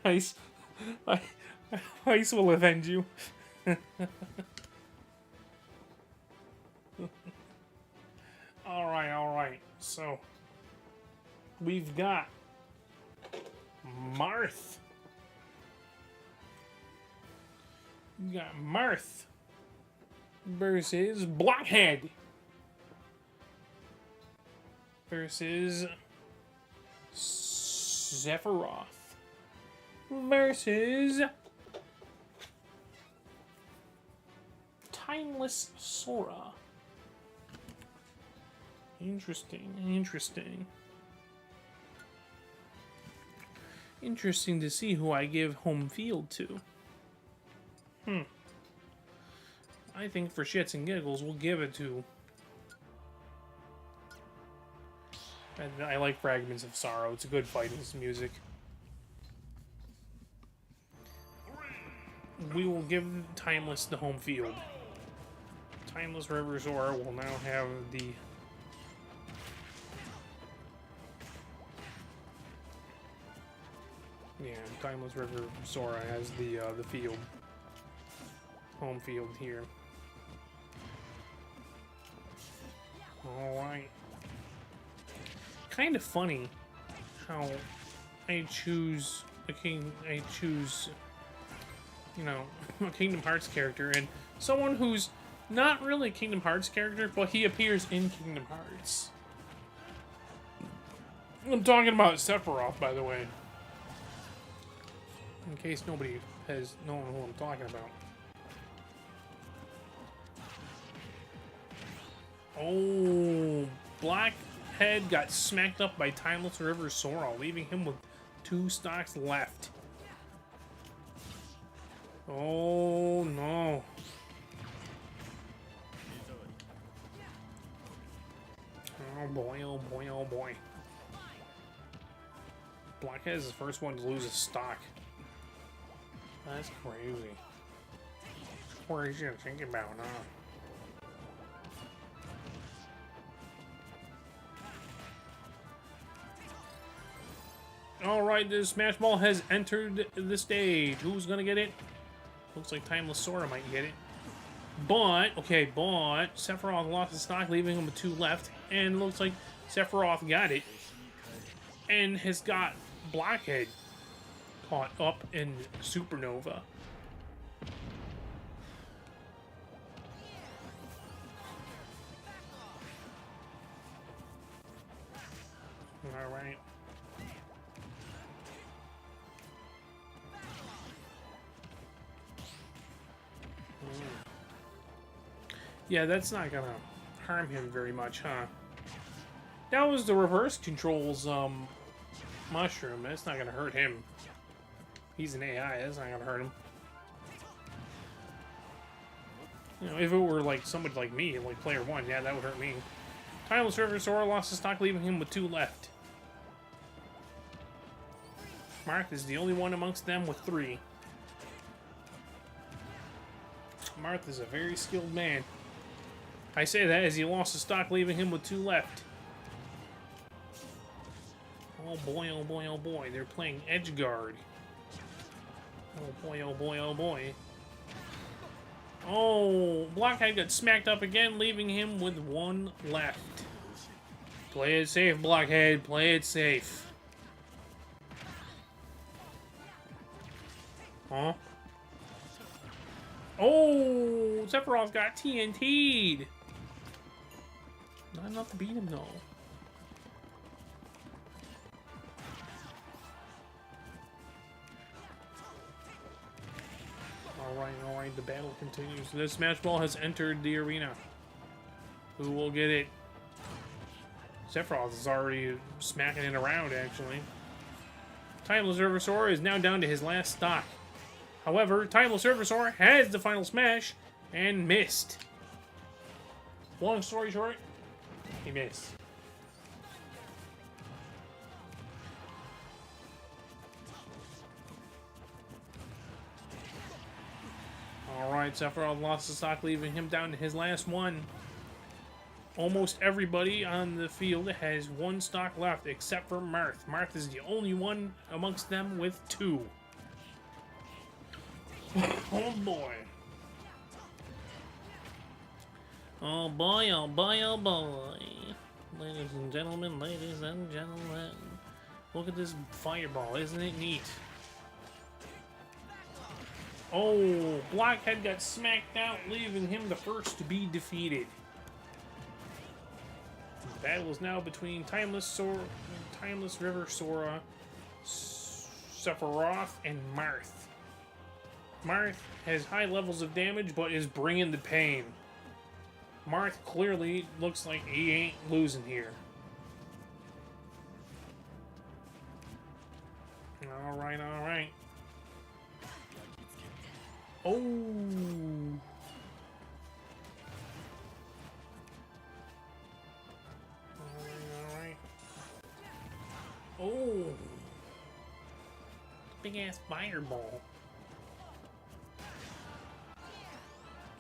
Speaker 1: Ice will avenge you. Alright. So, we've got Marth. We got Marth versus Blockhead. Versus Sephiroth. Versus Timeless Sora. Interesting. Interesting to see who I give home field to. I think for shits and giggles, we'll give it to... I like Fragments of Sorrow. It's a good fighting music. We will give Timeless the home field. Timeless River Zora will now have the... Yeah, Timeless River Zora has the field. Home field here. Alright. Kind of funny how I choose a you know, a Kingdom Hearts character, and someone who's not really a Kingdom Hearts character, but he appears in Kingdom Hearts. I'm talking about Sephiroth, by the way. In case nobody has known who I'm talking about. Oh, Blackhead got smacked up by Timeless River Sora, leaving him with 2 stocks left. Oh no. Oh boy, oh boy, oh boy. Blackhead is the first one to lose a stock. That's crazy. Crazy to think about, huh? Alright, the Smash Ball has entered the stage. Who's gonna get it? Looks like Timeless Sora might get it. But Sephiroth lost his stock, leaving him with 2 left. And looks like Sephiroth got it. And has got Blockhead caught up in Supernova. Alright. Yeah, that's not gonna harm him very much, huh? That was the reverse controls, mushroom. That's not gonna hurt him. He's an AI, that's not gonna hurt him. You know, if it were like somebody like me, like player 1, yeah, that would hurt me. Timeless River Sora lost his stock, leaving him with 2 left. Marth is the only one amongst them with 3. Marth is a very skilled man. I say that as he lost his stock, leaving him with 2 left. Oh boy, oh boy, oh boy. They're playing edge guard. Oh boy, oh boy, oh boy. Oh, Blockhead got smacked up again, leaving him with 1 left. Play it safe, Blockhead. Play it safe. Huh? Oh, Sephiroth got TNT'd. Not enough to beat him, though. Alright, the battle continues. This Smash Ball has entered the arena. Who will get it? Sephiroth is already smacking it around, actually. Timeless River is now down to his last stock. However, Timeless River has the final smash and missed. Long story short, he missed. Alright, Sephiroth lost the stock, leaving him down to his last one. Almost everybody on the field has 1 stock left, except for Marth. Marth is the only one amongst them with 2. Oh boy. Oh boy, oh boy, oh boy. Ladies and gentlemen, ladies and gentlemen. Look at this fireball, isn't it neat? Oh, Blockhead got smacked out, leaving him the first to be defeated. The battle is now between Timeless River Sora, Sephiroth, and Marth. Marth has high levels of damage, but is bringing the pain. Marth clearly looks like he ain't losing here. Alright, alright. Oh! Alright. Oh! Big ass fireball.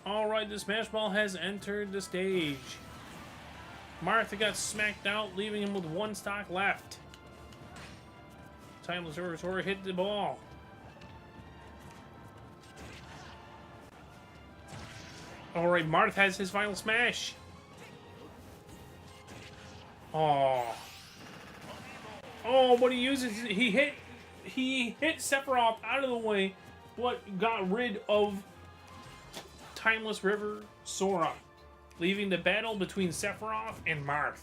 Speaker 1: Alright, the Smash Ball has entered the stage. Martha got smacked out, leaving him with 1 stock left. Timeless River hit the ball. Alright, Marth has his final smash. Oh. Oh, but he uses he hit Sephiroth out of the way, but got rid of Timeless River Sora, leaving the battle between Sephiroth and Marth.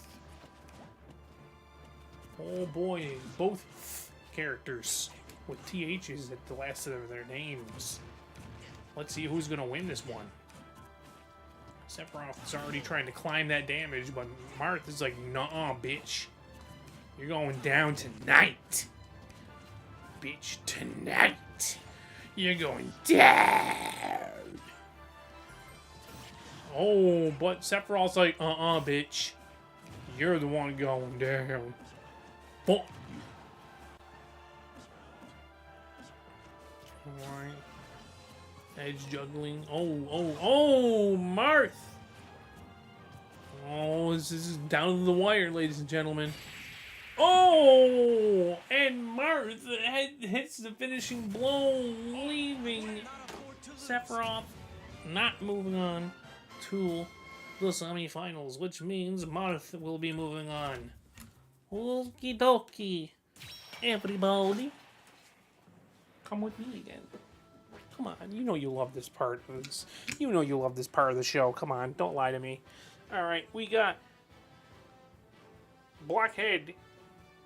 Speaker 1: Oh boy, both characters with THs at the last of their names. Let's see who's gonna win this one. Sephiroth is already trying to climb that damage, but Marth is like, nuh-uh, bitch. You're going down tonight. Bitch, tonight. You're going down. Oh, but Sephiroth's like, bitch. You're the one going down. Fuck you. Alright. Edge juggling. Oh, Marth! Oh, this is down to the wire, ladies and gentlemen. Oh! And Marth hits the finishing blow, leaving Sephiroth not moving on to the semifinals, which means Marth will be moving on. Okie dokie. Everybody, come with me again. Come on, you know you love this part of this. You know you love this part of the show. Come on, don't lie to me. Alright, we got Blockhead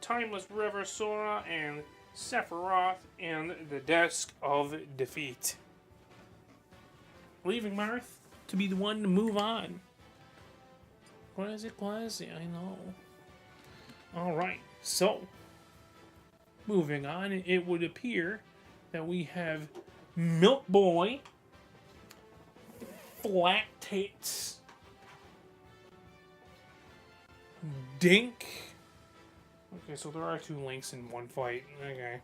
Speaker 1: Timeless River Sora and Sephiroth and the Desk of Defeat. Leaving Marth to be the one to move on. Classy, classy, I know. Alright, so moving on, it would appear that we have Milk Boy, Flat Tits, Dink. Okay, so there are 2 links in one fight. Okay.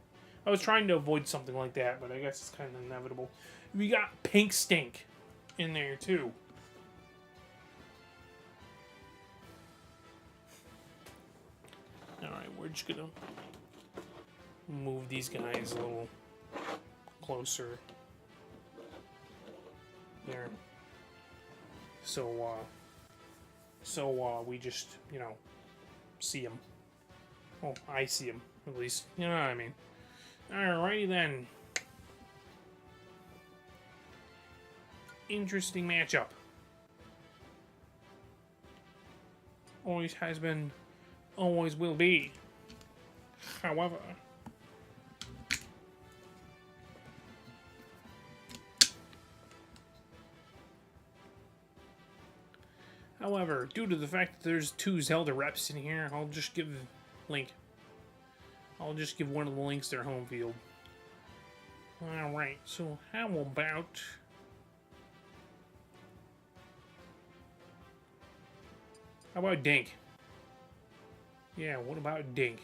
Speaker 1: I was trying to avoid something like that, but I guess it's kind of inevitable. We got Pink Stink in there, too. Alright, we're just gonna move these guys a little closer. There. So we just, you know, see them. Well, I see them, at least. You know what I mean. Alrighty then. Interesting matchup. Always has been, always will be. However, due to the fact that there's 2 Zelda reps in here, I'll just give Link. I'll just give one of the Links their home field. Alright, so how about... How about Dink? Yeah, what about Dink?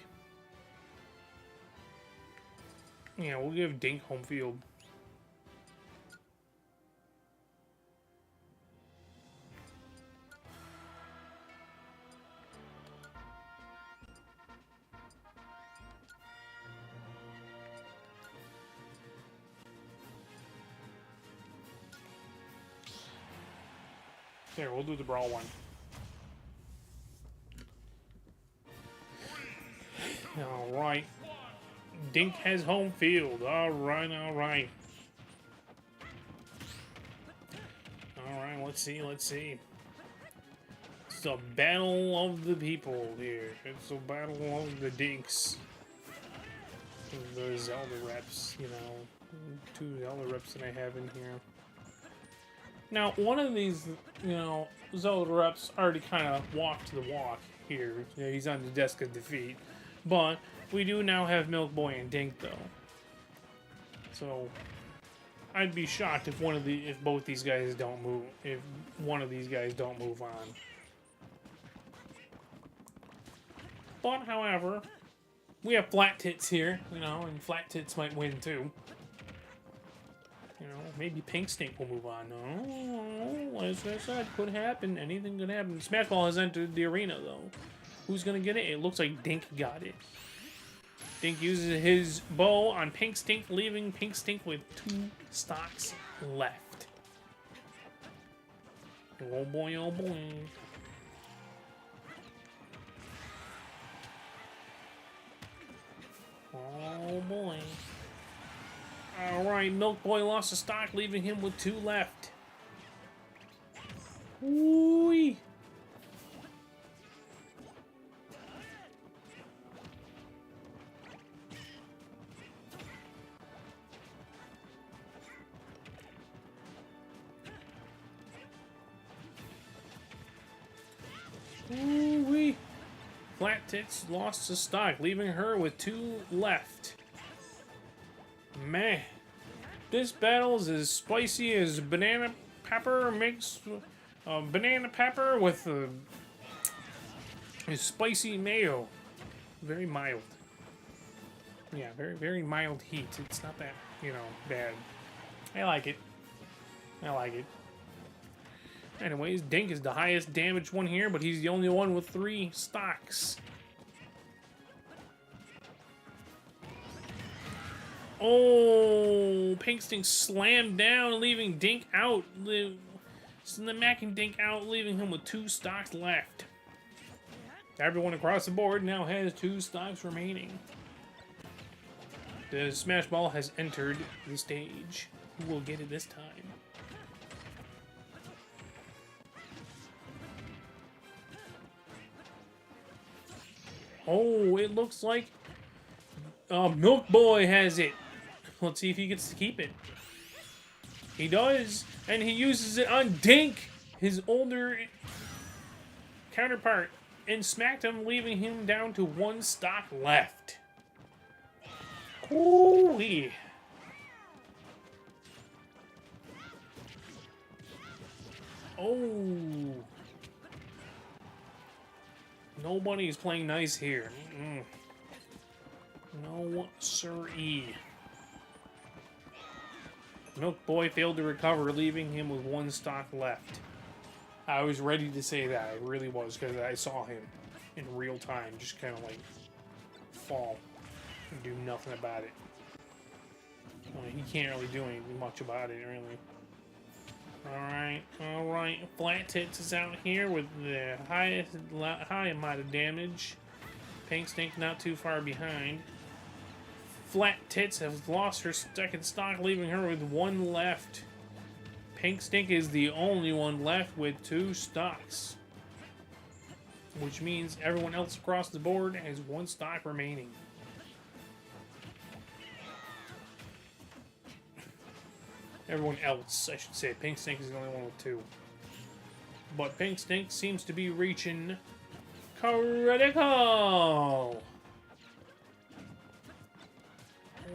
Speaker 1: Yeah, we'll give Dink home field. There, we'll do the brawl one. Alright. Dink has home field. Alright, alright. Alright, let's see. It's a battle of the people here. It's a battle of the Dinks. The Zelda reps, you know. 2 Zelda reps that I have in here. Now, one of these, you know, Zelda reps already kind of walked the walk here. You know, he's on the Desk of Defeat. But we do now have Milk Boy and Dink, though. So I'd be shocked if both these guys don't move. If one of these guys don't move on. But however, we have Flat Tits here, you know, and Flat Tits might win too. You know, maybe Pink Stink will move on. No, as I said, could happen. Anything could happen. Smash Ball has entered the arena, though. Who's gonna get it? It looks like Dink got it. Dink uses his bow on Pink Stink, leaving Pink Stink with 2 stocks left. Oh boy, oh boy. Oh boy. Alright, Milk Boy lost a stock, leaving him with 2 left. Ooh-wee. Ooh-wee. Flat Tits lost a stock, leaving her with 2 left. Man, this battle is as spicy as banana pepper mixed banana pepper with a spicy mayo. Very mild. Yeah, very, very mild heat. It's not that, you know, bad. I like it. I like it. Anyways, Dink is the highest damaged one here, but he's the only one with 3 stocks. Oh, Pink Stink slammed down, leaving Dink out. Smacking Dink out, leaving him with 2 stocks left. Everyone across the board now has 2 stocks remaining. The Smash Ball has entered the stage. Who will get it this time? Oh, it looks like Milk Boy has it. Let's see if he gets to keep it. He does, and he uses it on Dink, his older counterpart, and smacked him, leaving him down to 1 stock left. Ooh-wee. Oh. Nobody's playing nice here. No, sir-ee. Milk Boy failed to recover, leaving him with 1 stock left. I was ready to say that. I really was, because I saw him in real time just kind of like fall and do nothing about it. Well, he can't really do anything much about it, really. Alright. Flat Tits is out here with the high amount of damage. Pink Stink not too far behind. Flat Tits has lost her 2nd stock, leaving her with 1 left. Pink Stink is the only one left with 2 stocks. Which means everyone else across the board has 1 stock remaining. Everyone else, I should say. Pink Stink is the only one with 2. But Pink Stink seems to be reaching critical!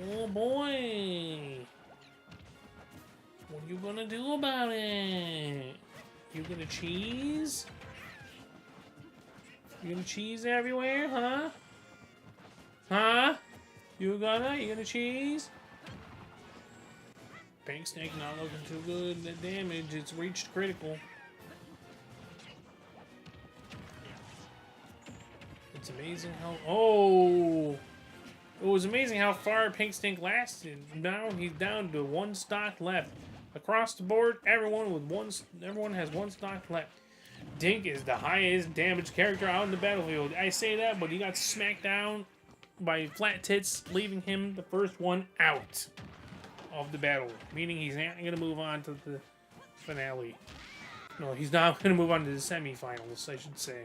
Speaker 1: Oh boy! What are you gonna do about it? You gonna cheese? You gonna cheese everywhere, huh? Huh? You gonna cheese? Pink Snake not looking too good. The damage, it's reached critical. It's amazing how... Oh! It was amazing how far Pink Stink lasted. Now he's down to 1 stock left. Across the board, everyone has 1 stock left. Dink is the highest damage character out in the battlefield. I say that, but he got smacked down by Flat Tits, leaving him the first one out of the battle. Meaning he's not going to move on to the finale. No, he's not going to move on to the semifinals, I should say.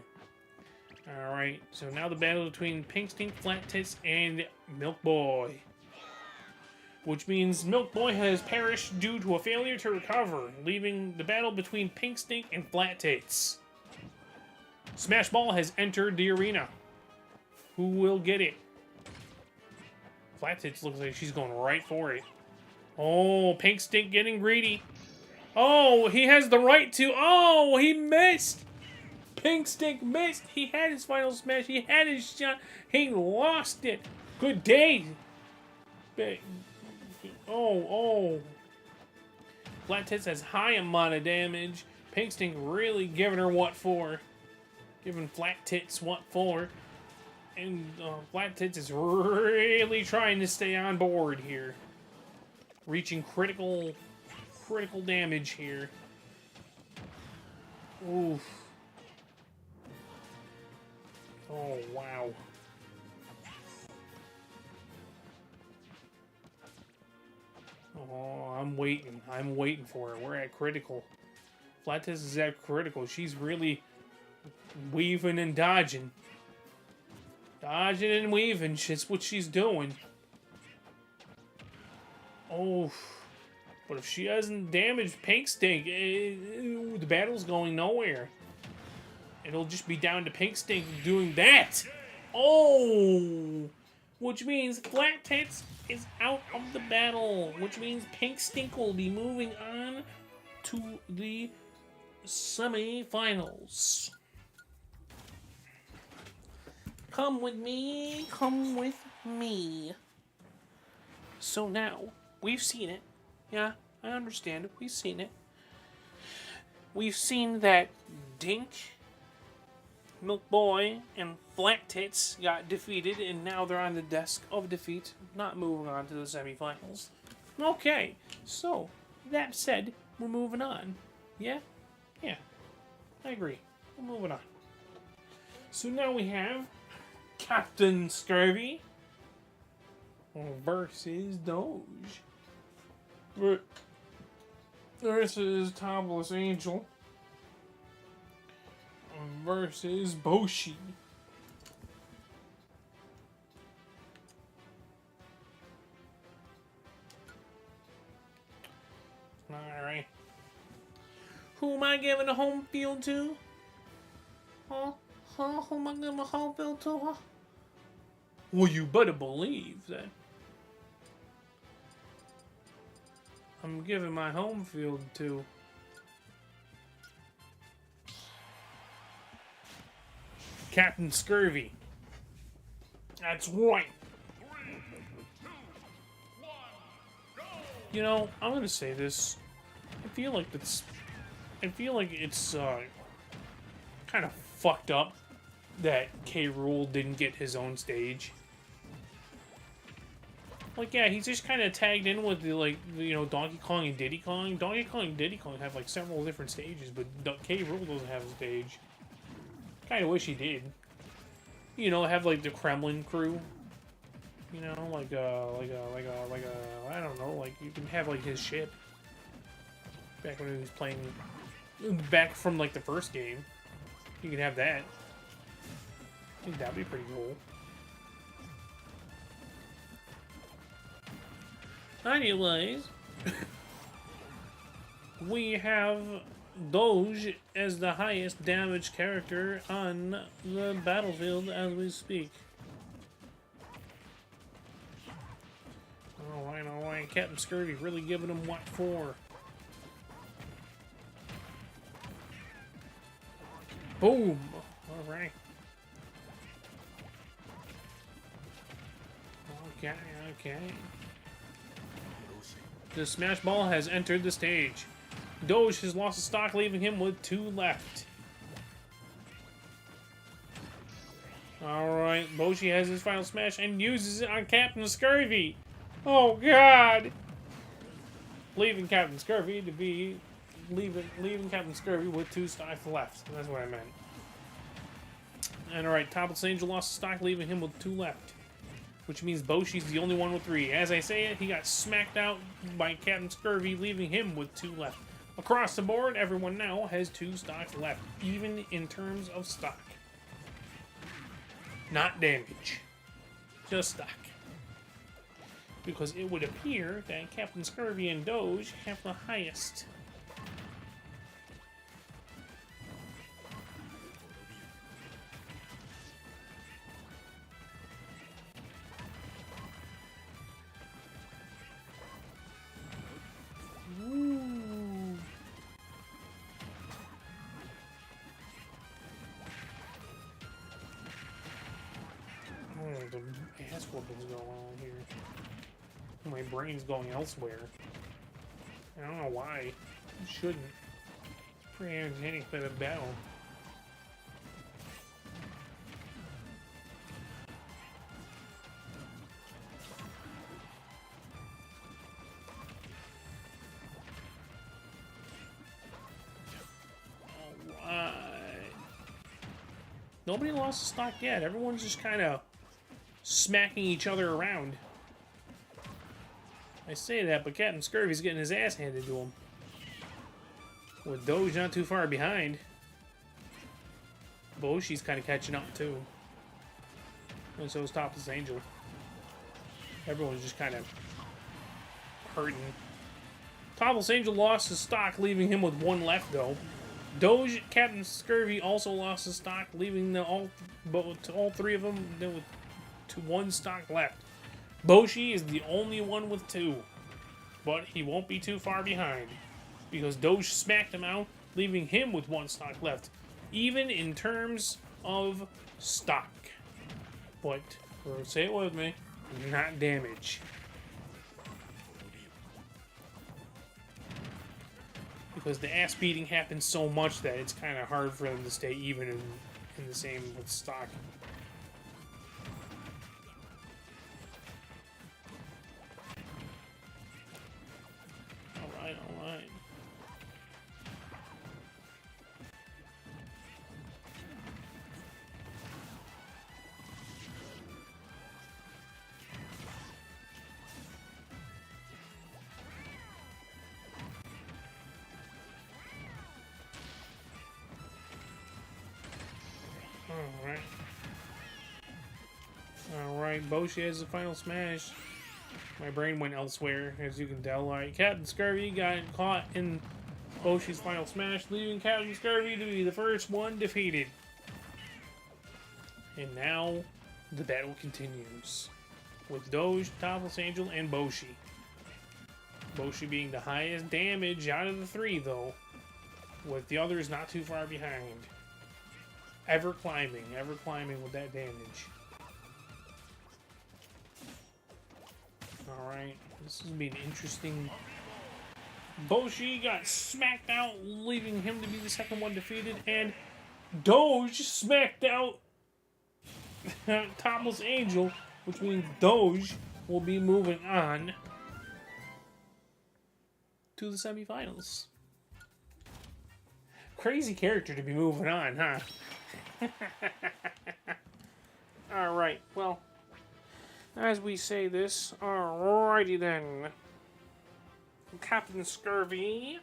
Speaker 1: Alright, so now the battle between Pink Stink, Flat Tits, and Milk Boy. Which means Milk Boy has perished due to a failure to recover, leaving the battle between Pink Stink and Flat Tits. Smash Ball has entered the arena. Who will get it? Flat Tits looks like she's going right for it. Oh, Pink Stink getting greedy. Oh, he has the right to... Oh, he missed! Pink Stink missed! He had his final smash. He had his shot. He lost it. Good day. Oh. Flat Tits has high amount of damage. Pink Stink really giving her what for. Giving Flat Tits what for. And Flat Tits is really trying to stay on board here. Reaching critical damage here. Oof. Oh, wow. Oh, I'm waiting for it. We're at critical. Flat Tits is at critical. She's really weaving and dodging. Dodging and weaving. That's what she's doing. Oh. But if she doesn't damage Pink Stink, the battle's going nowhere. It'll just be down to Pink Stink doing that. Oh! Which means Flat Tits is out of the battle. Which means Pink Stink will be moving on to the semi-finals. Come with me. Come with me. So now, we've seen it. Yeah, I understand. We've seen it. We've seen that Dink, Milk Boy, and Flat Tits got defeated, and now they're on the desk of defeat, not moving on to the semifinals. Okay, so, that said, we're moving on. Yeah? Yeah, I agree. We're moving on. So now we have Captain Scurvy versus Doge. Versus Topless Angel versus Boshi. Who am I giving the home field to? Huh? Huh? Who am I giving the home field to? Huh? Well, you better believe that I'm giving my home field to Captain Scurvy. That's right.
Speaker 2: 3, 2, 1, go!
Speaker 1: You know, I'm gonna say this. I feel like it's kind of fucked up that K. Rool didn't get his own stage. Like, yeah, he's just kind of tagged in with the, like, you know, Donkey Kong and Diddy Kong. Donkey Kong and Diddy Kong have, like, several different stages, but K. Rool doesn't have a stage. Kind of wish he did. You know, have, like, the Kremlin crew. You know, I don't know, like, you can have, like, his ship. Back when he was playing, back from, like, the first game. You can have that. I think that'd be pretty cool. Anyways, we have Doge as the highest damage character on the battlefield as we speak. Alright, Captain Scurvy really giving him what for? Boom! Alright. Okay. The Smash Ball has entered the stage. Doge has lost his stock, leaving him with 2 left. Alright, Boshi has his final smash and uses it on Captain Scurvy. Oh god! Leaving Captain Scurvy with 2 stocks left. That's what I meant. And alright, Topless Angel lost his stock, leaving him with 2 left. Which means Boshi's the only one with 3. As I say it, he got smacked out by Captain Scurvy, leaving him with 2 left. Across the board, everyone now has 2 stocks left, even in terms of stock. Not damage. Just stock. Because it would appear that Captain Scurvy and Doge have the highest. The ass whooping's going on here. My brain's going elsewhere. I don't know why. It shouldn't. It's pretty entertaining for the battle. Alright. Nobody lost a stock yet. Everyone's just kind of smacking each other around. I say that, but Captain Scurvy's getting his ass handed to him. With Doge not too far behind. Boshi's kind of catching up too. And so is Topless Angel. Everyone's just kind of hurting. Topless Angel lost his stock, leaving him with 1 left though. Doge, Captain Scurvy also lost his stock, leaving all 3 of them with 1 stock left. Boshi is the only one with 2, but he won't be too far behind because Doge smacked him out, leaving him with 1 stock left, even in terms of stock. But, say it with me, not damage. Because the ass beating happens so much that it's kind of hard for them to stay even in the same with stock. Alright. Alright, Boshi has the final smash. My brain went elsewhere, as you can tell. Alright, Captain Scurvy got caught in Boshi's final smash, leaving Captain Scurvy to be the first one defeated. And now, the battle continues. With Doge, Topless Angel, and Boshi. Boshi being the highest damage out of the three, though. With the others not too far behind. Ever climbing with that damage. Alright, this is going to be an interesting... Boshi got smacked out, leaving him to be the second one defeated, and Doge smacked out Topless Angel, which means Doge will be moving on to the semifinals. Crazy character to be moving on, huh? Alright, well, as we say this, alrighty then. Captain Scurvy,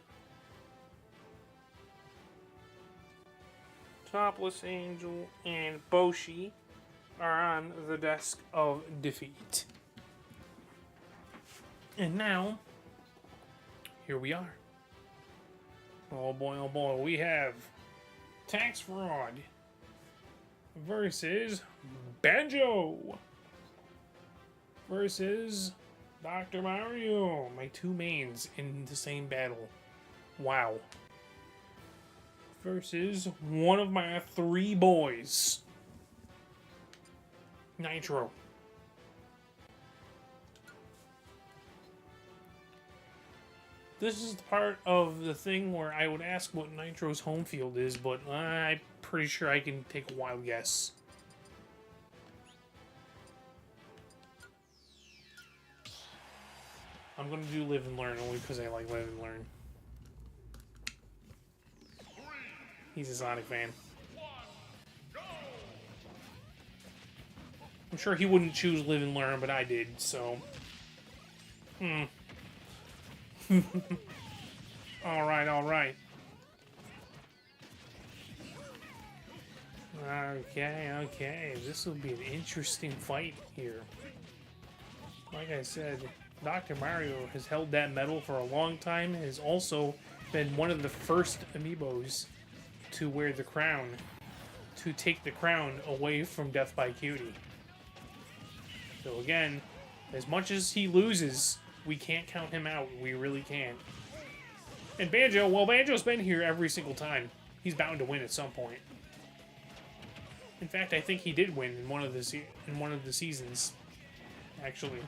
Speaker 1: Topless Angel, and Boshi are on the desk of defeat. And now, here we are. Oh boy, we have Tax Fraud versus Banjo versus Dr. Mario. My two mains in the same battle. Wow. Versus one of my three boys. Nitro. This is the part of the thing where I would ask what Nitro's home field is, but I'm pretty sure I can take a wild guess. I'm gonna do Live and Learn only because I like Live and Learn. He's a Sonic fan. I'm sure he wouldn't choose Live and Learn, but I did, so... Alright. Okay. This will be an interesting fight here. Like I said, Dr. Mario has held that medal for a long time, has also been one of the first Amiibos to wear the crown, to take the crown away from Death by Cutie. So again, as much as he loses, we can't count him out. We really can't. And Banjo, well, Banjo's been here every single time. He's bound to win at some point. In fact, I think he did win in one of the seasons. Actually,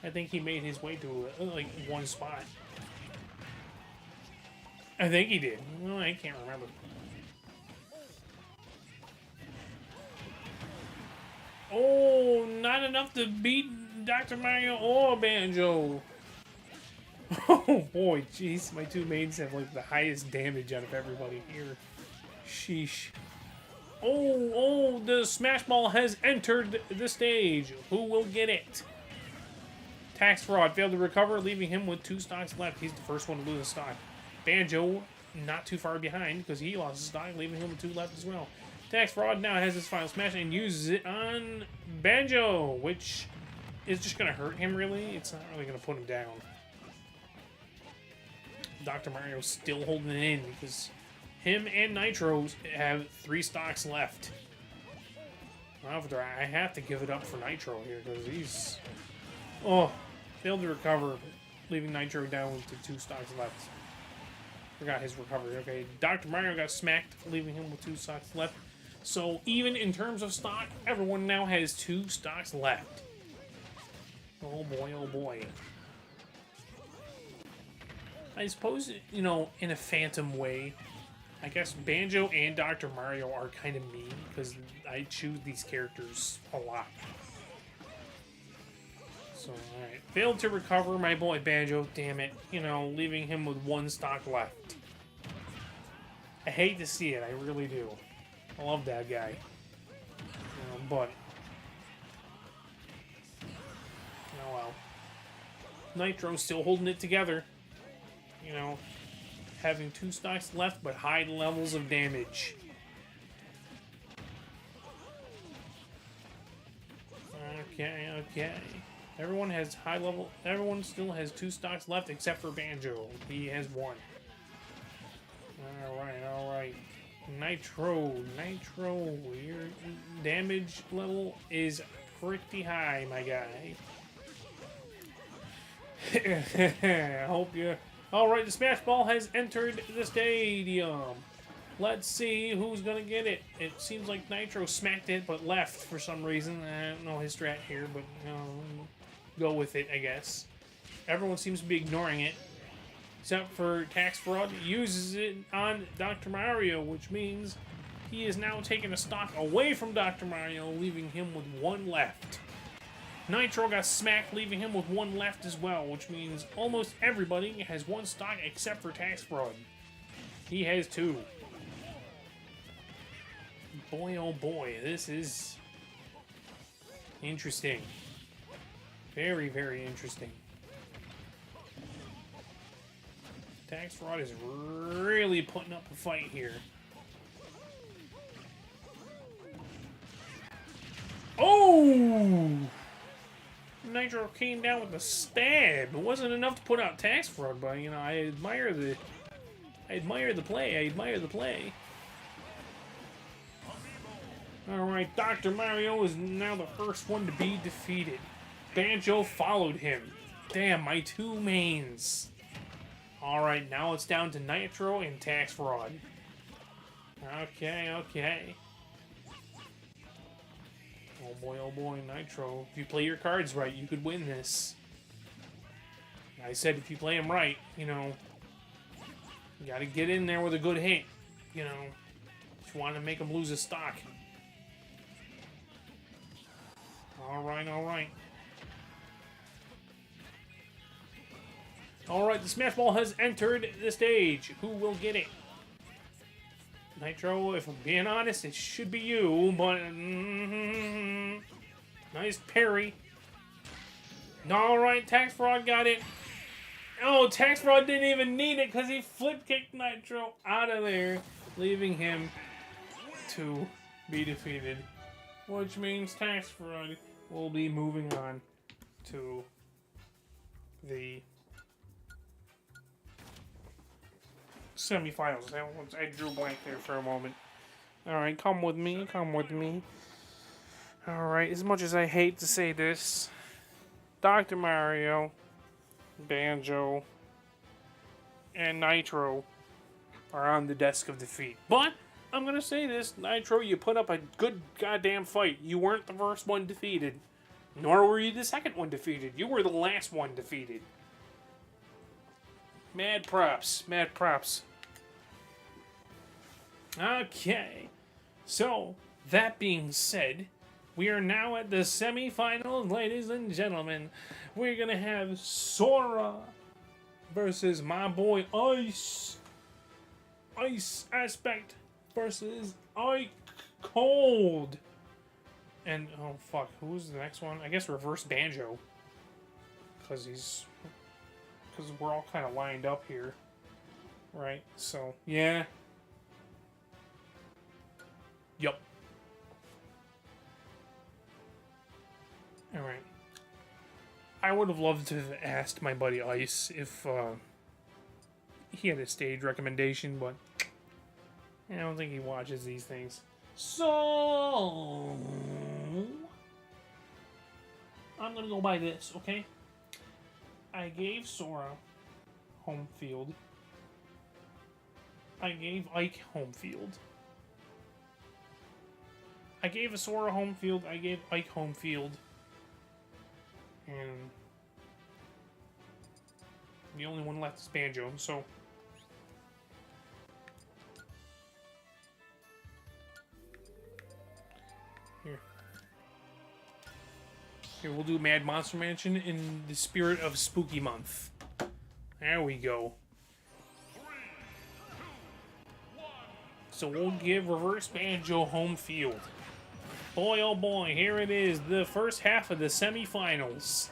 Speaker 1: I think he made his way to like one spot. I think he did. Well, I can't remember. Oh, not enough to beat Dr. Mario or Banjo. Oh boy, jeez, my two mains have like the highest damage out of everybody here. Sheesh. Oh, the Smash Ball has entered the stage. Who will get it? Tax Fraud failed to recover, leaving him with 2 stocks left. He's the first one to lose a stock. Banjo, not too far behind, because he lost a stock, leaving him with 2 left as well. Tax Fraud now has his final smash and uses it on Banjo, which is just going to hurt him, really. It's not really going to put him down. Dr. Mario's still holding it in, because him and Nitro have 3 stocks left. However, I have to give it up for Nitro here, because he's... Oh, failed to recover, leaving Nitro down with 2 stocks left. Forgot his recovery. Okay, Dr. Mario got smacked, leaving him with 2 stocks left. So, even in terms of stock, everyone now has 2 stocks left. Oh boy, oh boy. I suppose, you know, in a phantom way, I guess Banjo and Dr. Mario are kind of mean, because I choose these characters a lot. So, alright. Failed to recover my boy Banjo, damn it. You know, leaving him with 1 stock left. I hate to see it, I really do. I love that guy. You know, but... Oh well. Nitro's still holding it together. You know, having 2 stocks left, but high levels of damage. Okay. Everyone has high level. Everyone still has 2 stocks left except for Banjo. He has 1. Alright. Nitro. Your damage level is pretty high, my guy. I hope you... Alright, the Smash Ball has entered the stadium. Let's see who's gonna get it. It seems like Nitro smacked it, but left for some reason. I don't know his strat here, but go with it, I guess. Everyone seems to be ignoring it. Except for Tax Fraud, uses it on Dr. Mario, which means he is now taking a stock away from Dr. Mario, leaving him with one left. Nitro got smacked, leaving him with one left as well, which means almost everybody has one stock except for Tax Fraud. He has two. Boy, oh boy, this is interesting. Very, very interesting. Tax Fraud is really putting up a fight here. Oh! Nitro came down with a stab. It wasn't enough to put out Tax Fraud, but you know, I admire the play. Alright, Dr. Mario is now the first one to be defeated. Banjo followed him. Damn, my two mains. Alright, now it's down to Nitro and Tax Fraud. Okay. Oh boy, Nitro. If you play your cards right, you could win this. I said if you play them right, you know, you gotta get in there with a good hit, you know, if you want to make them lose a stock. Alright. Alright, the Smash Ball has entered the stage. Who will get it? Nitro, if I'm being honest, it should be you, but... nice parry. Alright, Tax Fraud got it. Oh, Tax Fraud didn't even need it because he flip-kicked Nitro out of there, leaving him to be defeated. Which means Tax Fraud will be moving on to the semifinals. I drew blank there for a moment. Alright, come with me. Alright, as much as I hate to say this, Dr. Mario, Banjo, and Nitro are on the desk of defeat. But, I'm gonna say this, Nitro, you put up a good goddamn fight. You weren't the first one defeated. Nor were you the second one defeated. You were the last one defeated. Mad props. Okay. So, that being said, we are now at the semifinals, ladies and gentlemen. We're gonna have Sora versus my boy Ice. Ice Aspect versus Ike Cold. And, oh fuck, who's the next one? I guess Reverse Banjo. Because we're all kind of lined up here. Right? So, yeah. Yup. Alright. I would have loved to have asked my buddy Ice if he had a stage recommendation, but I don't think he watches these things. So I'm gonna go by this, okay? I gave Sora home field. I gave Ike home field. I gave a Sora home field. I gave Ike home field. And the only one left is Banjo, so Here, we'll do Mad Monster Mansion in the spirit of Spooky Month. There we go. So we'll give Reverse Banjo home field. Boy, oh boy, here it is, the first half of the semifinals.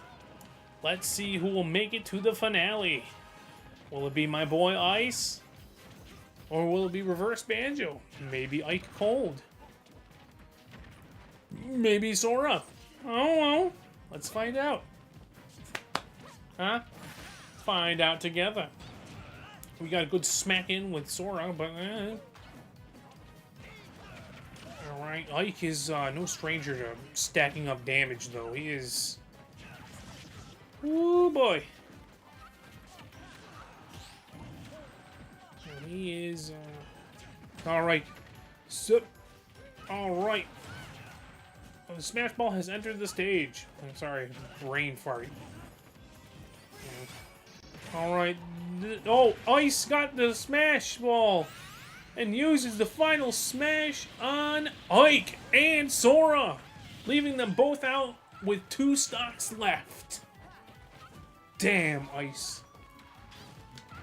Speaker 1: Let's see who will make it to the finale. Will it be my boy Ice? Or will it be Reverse Banjo? Maybe Ike Cold. Maybe Sora. Oh well, let's find out. Huh? Find out together. We got a good smack in with Sora, but Alright, Ike is no stranger to stacking up damage, though. He is... Ooh, boy. He is... Alright. So... Alright. The Smash Ball has entered the stage. I'm sorry, brain fart. Alright. Oh, Ice got the Smash Ball! And uses the final smash on Ike and Sora, leaving them both out with 2 stocks left. Damn, Ice.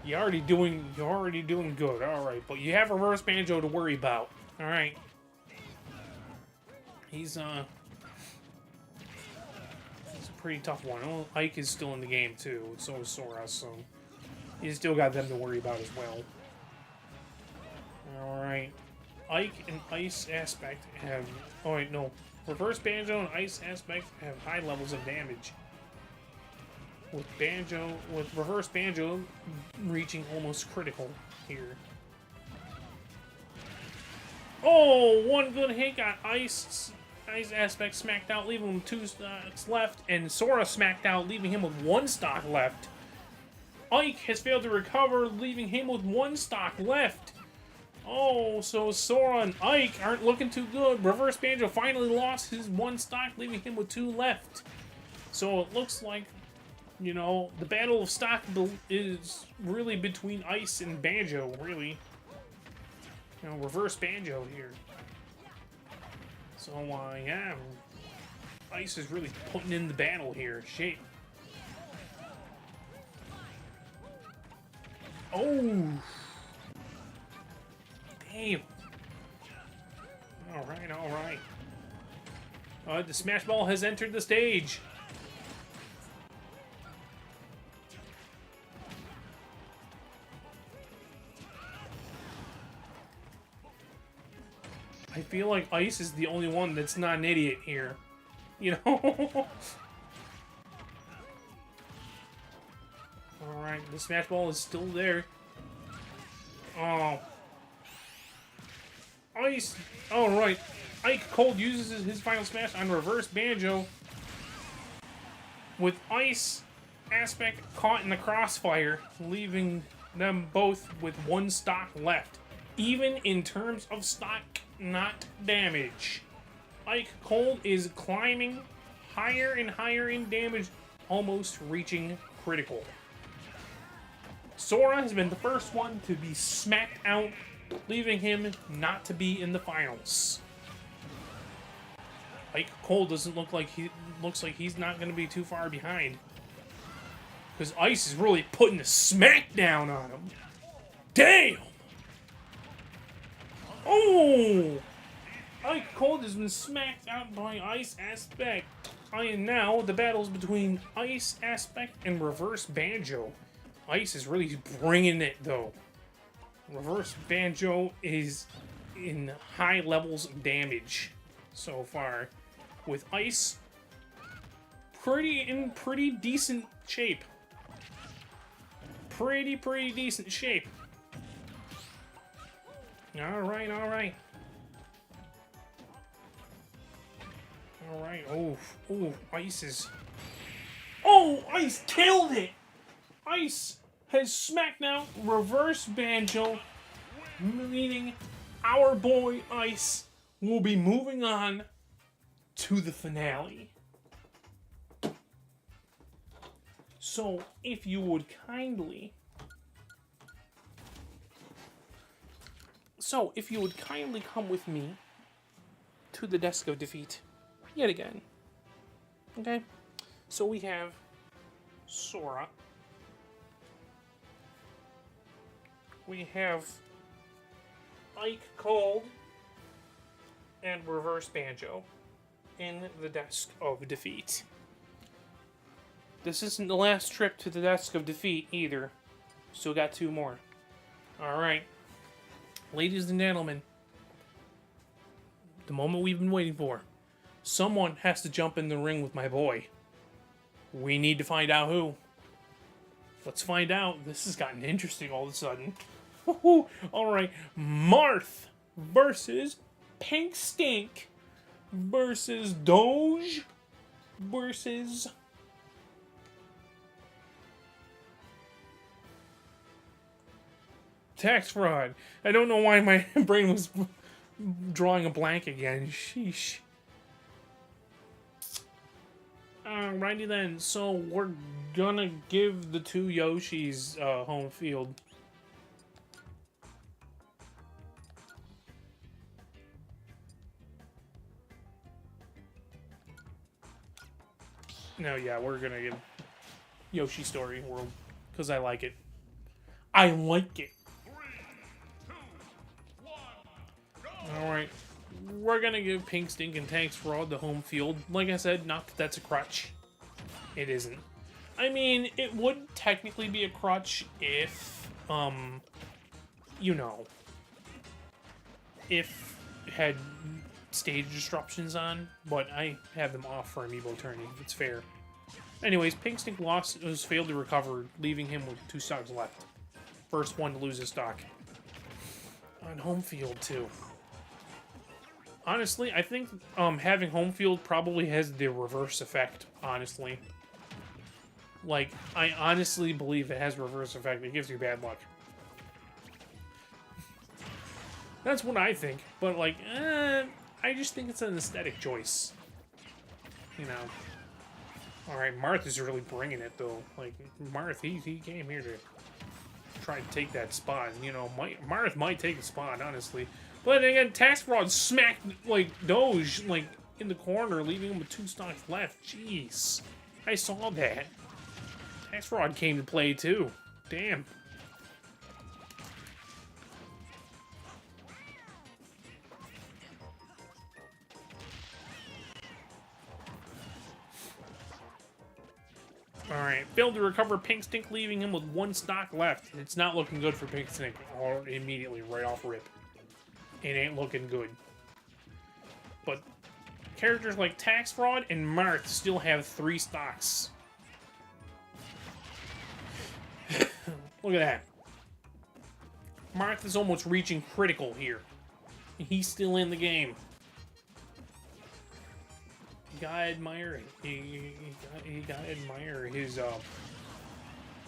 Speaker 1: You're already doing good. All right, but you have Reverse Banjo to worry about. All right. He's a pretty tough one. Oh, Ike is still in the game too. So is Sora. So he's still got them to worry about as well. Alright. Ike and Ice Aspect have... Oh, wait, no. Reverse Banjo and Ice Aspect have high levels of damage. With Reverse Banjo reaching almost critical here. Oh, one good hit got Ice Aspect smacked out, leaving him 2 stocks left. And Sora smacked out, leaving him with 1 stock left. Ike has failed to recover, leaving him with 1 stock left. Oh, so Sora and Ike aren't looking too good. Reverse Banjo finally lost his 1 stock, leaving him with 2 left. So it looks like, you know, the battle of stock is really between Ice and Banjo, really. You know, Reverse Banjo here. So, yeah, Ice is really putting in the battle here. Shape. Oh! Damn. Alright, alright. The Smash Ball has entered the stage. I feel like Ice is the only one that's not an idiot here. You know? Alright, the Smash Ball is still there. Oh. Ice! Oh, right. Ike Cold uses his final smash on Reverse Banjo. With Ice Aspect caught in the crossfire, leaving them both with 1 stock left. Even in terms of stock, not damage. Ike Cold is climbing higher and higher in damage, almost reaching critical. Sora has been the first one to be smacked out, leaving him not to be in the finals. Ike Cold doesn't look like he's not going to be too far behind, because Ice is really putting the smackdown on him. Damn! Oh! Ike Cold has been smacked out by Ice Aspect. And now the battle's between Ice Aspect and Reverse Banjo. Ice is really bringing it though. Reverse Banjo is in high levels of damage so far, with Ice in pretty decent shape. Pretty decent shape. Alright. Alright, oh, Ice is... Oh, Ice killed it! Ice has smacked out Reverse Banjo, meaning our boy Ice will be moving on to the finale. So, if you would kindly... come with me to the desk of defeat yet again. Okay? So we have Sora. We have Ike Cold and Reverse Banjo in the desk of defeat. This isn't the last trip to the desk of defeat either. Still got 2 more. Alright. Ladies and gentlemen, the moment we've been waiting for. Someone has to jump in the ring with my boy. We need to find out who. Let's find out. This has gotten interesting all of a sudden. Woohoo! Alright, Marth versus Pink Stink versus Doge versus tax fraud. I don't know why my brain was drawing a blank again. Sheesh. Alrighty then, so we're gonna give the two Yoshis home field. No, yeah, we're gonna give Yoshi Story World because I like it. I like it.
Speaker 2: 3, 2, 1, go!
Speaker 1: Alright, we're gonna give Pink Stink and Tanks Fraud the home field. Like I said, not that that's a crutch. It isn't. I mean, it would technically be a crutch if, you know, if it had stage disruptions on, but I have them off for Amiibo Tourney, if it's fair. Anyways, Pink Stink was failed to recover, leaving him with 2 stocks left. First one to lose his stock. On home field, too. Honestly, I think having home field probably has the reverse effect, honestly. Like, I honestly believe it has reverse effect. It gives you bad luck. That's what I think. But, like, I just think it's an aesthetic choice. You know. Alright, Marth is really bringing it, though. Like, Marth, he came here to try to take that spot. You know, Marth might take the spot, honestly. But again, Tax Fraud smacked, like, Doge, like, in the corner, leaving him with 2 stocks left. Jeez. I saw that. Tax Fraud came to play, too. Damn. Alright, failed to recover Pink Stink, leaving him with 1 stock left. It's not looking good for Pink Stink immediately, right off rip. It ain't looking good. But characters like Tax Fraud and Marth still have 3 stocks. Look at that. Marth is almost reaching critical here. He's still in the game. You gotta admire it. You gotta admire his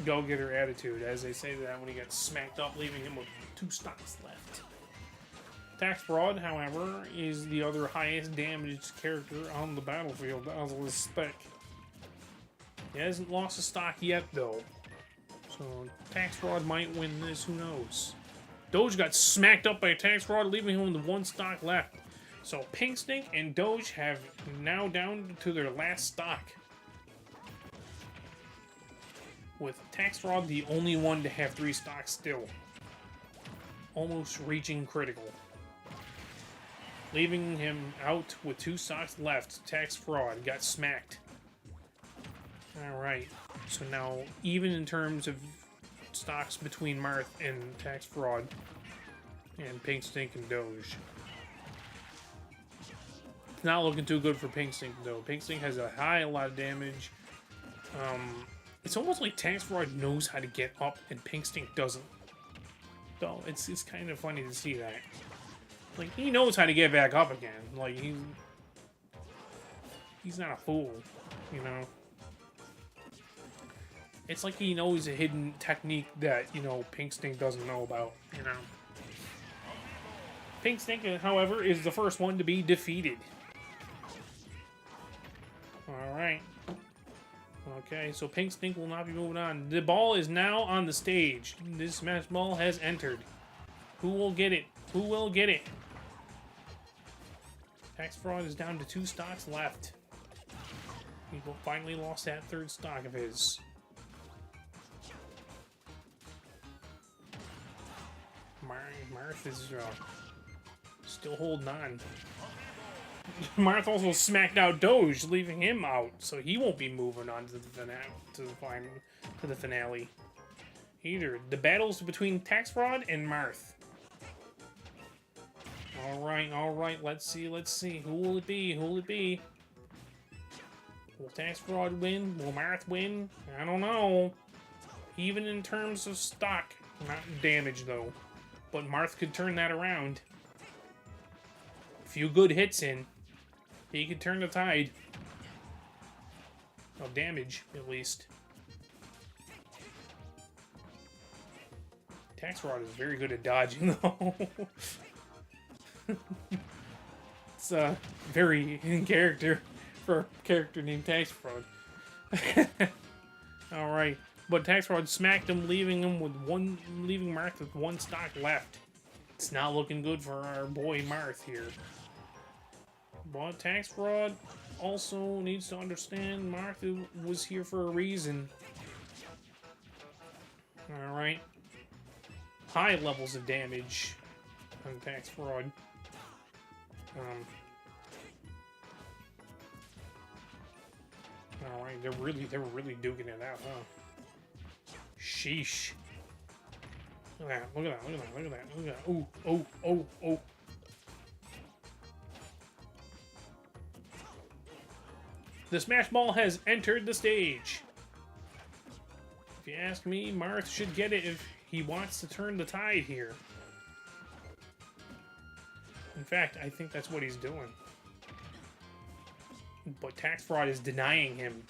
Speaker 1: go-getter attitude, as they say that when he got smacked up, leaving him with 2 stocks left. Tax Fraud, however, is the other highest damaged character on the battlefield as a spec. He hasn't lost a stock yet, though. So, Tax Fraud might win this, who knows. Doge got smacked up by Tax Fraud, leaving him with 1 stock left. So, Pink Stink and Doge have now down to their last stock. With Tax Fraud the only one to have 3 stocks still. Almost reaching critical. Leaving him out with 2 stocks left. Tax Fraud got smacked. Alright. So now, even in terms of stocks between Marth and Tax Fraud, and Pink Stink and Doge. It's not looking too good for Pink Stink, though. Pink Stink has a lot of damage. It's almost like Tax Fraud knows how to get up, and Pink Stink doesn't. So, it's kind of funny to see that. Like, he knows how to get back up again. Like, he's not a fool, you know? It's like he knows a hidden technique that, you know, Pink Stink doesn't know about, you know? Pink Stink, however, is the first one to be defeated. Alright. Okay, so Pink Stink will not be moving on. The ball is now on the stage. This match ball has entered. Who will get it? Who will get it? Tax Fraud is down to 2 stocks left. He finally lost that 3rd stock of his. Marth is still holding on. Marth also smacked out Doge, leaving him out, so he won't be moving on to the finale. Either. The battles between Tax Fraud and Marth. Alright, let's see. Who will it be? Will Tax Fraud win? Will Marth win? I don't know. even in terms of stock. Not damage, though. But Marth could turn that around. A few good hits in, he could turn the tide. Of damage, at least. Tax Rod is very good at dodging, though. It's very in character for a character named Tax Fraud. Alright. But Tax Fraud smacked him, leaving Marth with one stock left. It's not looking good for our boy Marth here. But Tax Fraud also needs to understand Marth was here for a reason. Alright. High levels of damage on Tax Fraud. Alright, they were really duking it out, huh? Sheesh. Look at that, look at that, look at that, look at that, look at that. Ooh, oh, oh, oh. The Smash Ball has entered the stage. If you ask me, Marth should get it if he wants to turn the tide here. In fact, I think that's what he's doing. But Tax Fraud is denying him.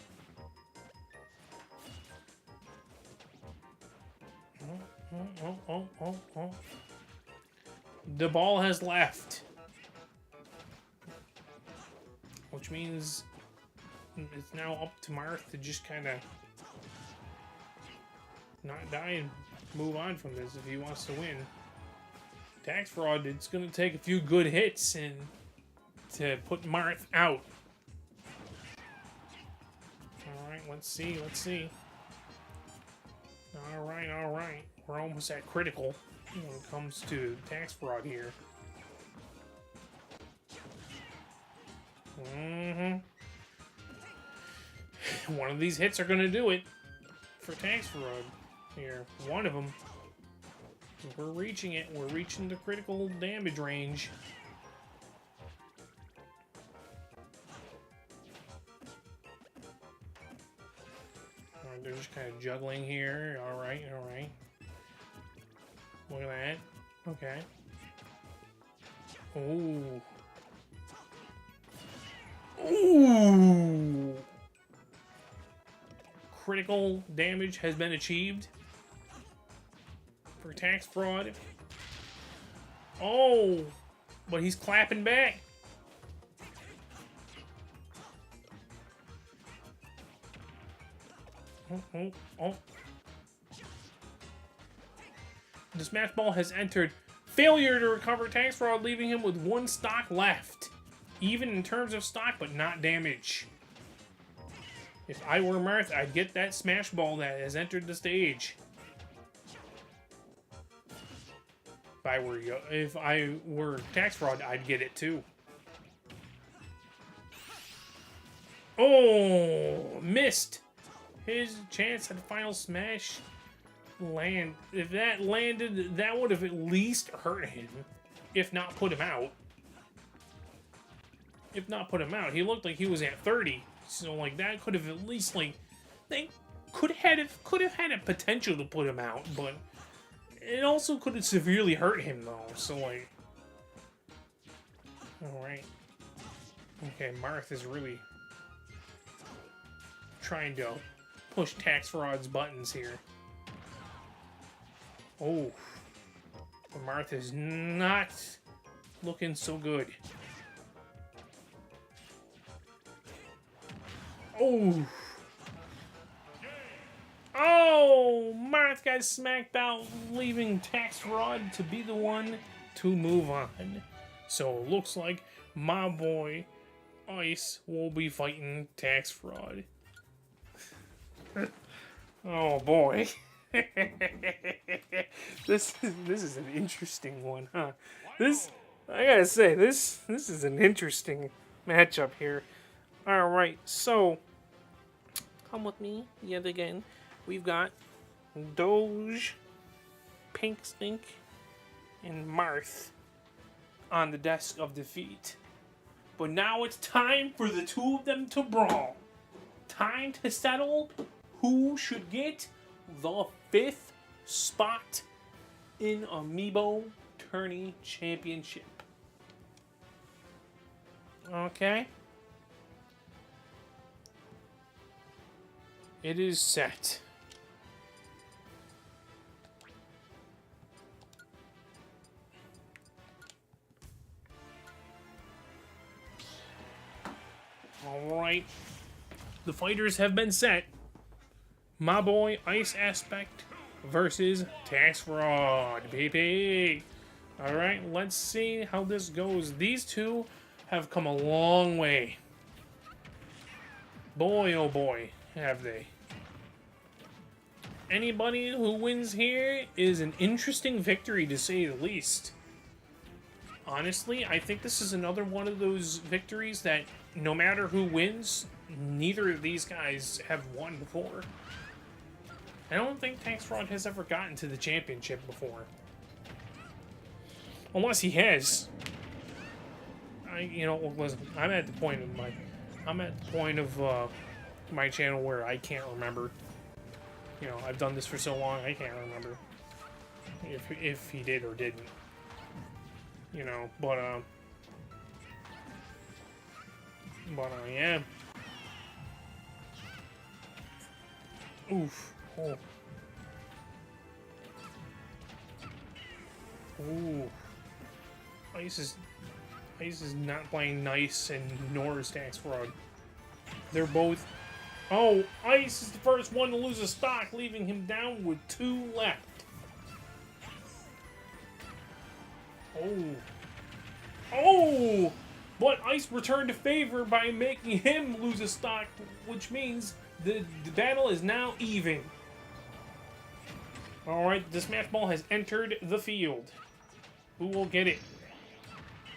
Speaker 1: Oh. The ball has left. Which means it's now up to Marth to just kind of not die and move on from this if he wants to win. Tax Fraud, it's going to take a few good hits and to put Marth out. Alright, let's see. Alright. We're almost at critical when it comes to Tax Fraud here. One of these hits are going to do it for Tax Fraud here. One of them. We're reaching it. We're reaching the critical damage range. Alright, they're just kind of juggling here. Alright. Look at that. Okay. Ooh! Critical damage has been achieved for Tax Fraud. Oh! But he's clapping back. Oh. The Smash Ball has entered. Failure to recover Tax Fraud, leaving him with one stock left. Even in terms of stock, but not damage. If I were Marth, I'd get that Smash Ball that has entered the stage. If I were Tax Fraud, I'd get it too. Oh, missed his chance at the final smash. If that landed, that would have at least hurt him, if not put him out. He looked like he was at 30, so like that could have at least they could have had a potential to put him out, but it also could have severely hurt him though. So like, all right, okay, Marth is really trying to push Tax Fraud's buttons here. Oh, but Marth is not looking so good. Oh, Marth got smacked out, leaving Tax Fraud to be the one to move on. So it looks like my boy Ice will be fighting Tax Fraud. Oh boy. This is an interesting one, huh? I gotta say, this is an interesting matchup here. Alright, so come with me yet again. We've got Doge, Pink Stink, and Marth on the desk of defeat. But now it's time for the two of them to brawl. Time to settle who should get the 5th spot in Amiibo Tourney Championship. Okay. It is set. Alright. The fighters have been set. My boy Ice Aspect versus Tax Fraud. PP. Alright, let's see how this goes. These two have come a long way. Boy, oh boy, have they. Anybody who wins here is an interesting victory, to say the least. Honestly, I think this is another one of those victories that no matter who wins, neither of these guys have won before. I don't think Tax Fraud has ever gotten to the championship before. Unless he has. Listen, I'm at the point of my channel where I can't remember. You know, I've done this for so long, I can't remember if he did or didn't. You know, but yeah. Oof. Oh. Ooh. Ice is not playing nice, and nor is Tax Fraud. They're both... Oh, Ice is the first one to lose a stock, leaving him down with 2 left. Oh. Oh! But Ice returned to favor by making him lose a stock, which means the battle is now even. Alright, the Smash Ball has entered the field. Who will get it?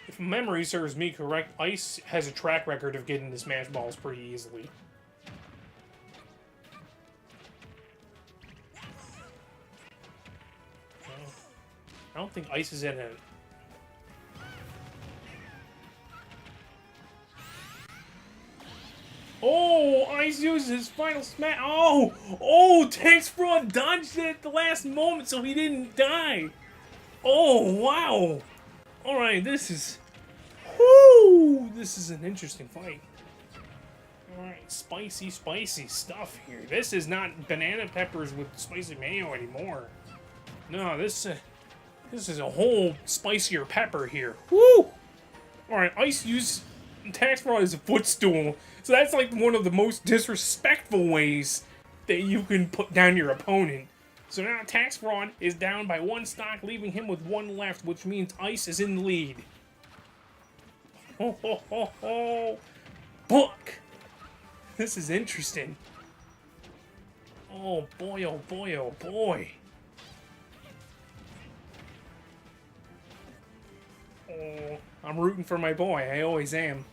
Speaker 1: If memory serves me correct, Ice has a track record of getting the Smash Balls pretty easily. I don't think Ice is in it. Oh, Ice uses his final smash. Oh, Tax Fraud dodged it at the last moment so he didn't die. Oh, wow. Alright, this is an interesting fight. Alright, spicy stuff here. This is not banana peppers with spicy mayo anymore. No, this is a whole spicier pepper here. Woo! Alright, Ice used Tax Fraud as a footstool. So that's like one of the most disrespectful ways that you can put down your opponent. So now Tax Fraud is down by 1 stock, leaving him with 1 left, which means Ice is in the lead. Ho ho ho ho! Book! This is interesting. Oh boy, oh boy, oh boy. Oh, I'm rooting for my boy, I always am.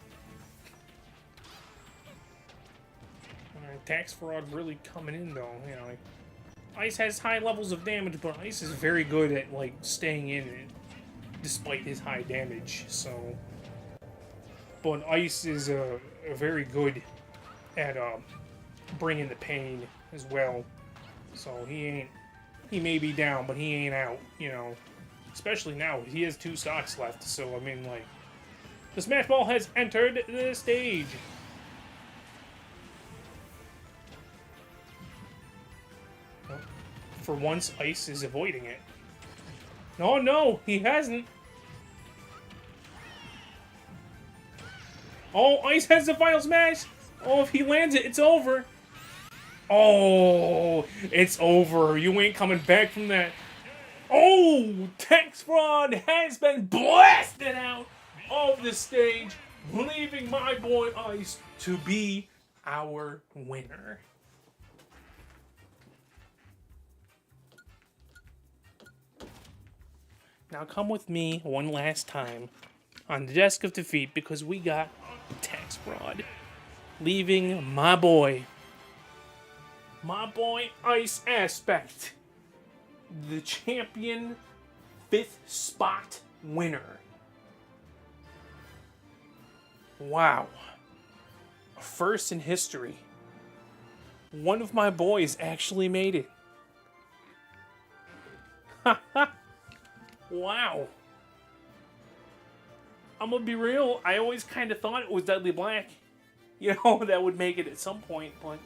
Speaker 1: Tax Fraud really coming in though, you know. Like, Ice has high levels of damage, but Ice is very good at like staying in it, despite his high damage. So, but Ice is very good at bringing the pain as well. So he may be down, but he ain't out. You know, especially now he has 2 stocks left. So I mean, like, the Smash Ball has entered the stage. For once, Ice is avoiding it. No, he hasn't. Oh, Ice has the final smash. Oh, if he lands it, it's over. Oh, it's over. You ain't coming back from that. Oh, Tax Fraud has been blasted out of the stage, leaving my boy Ice to be our winner. Now come with me one last time on the Desk of Defeat, because we got Tax Fraud leaving my boy Ice Aspect, the champion 5th spot winner. Wow. First in history. One of my boys actually made it. Wow. I'm gonna be real. I always kind of thought it was Deadly Black. You know, that would make it at some point, but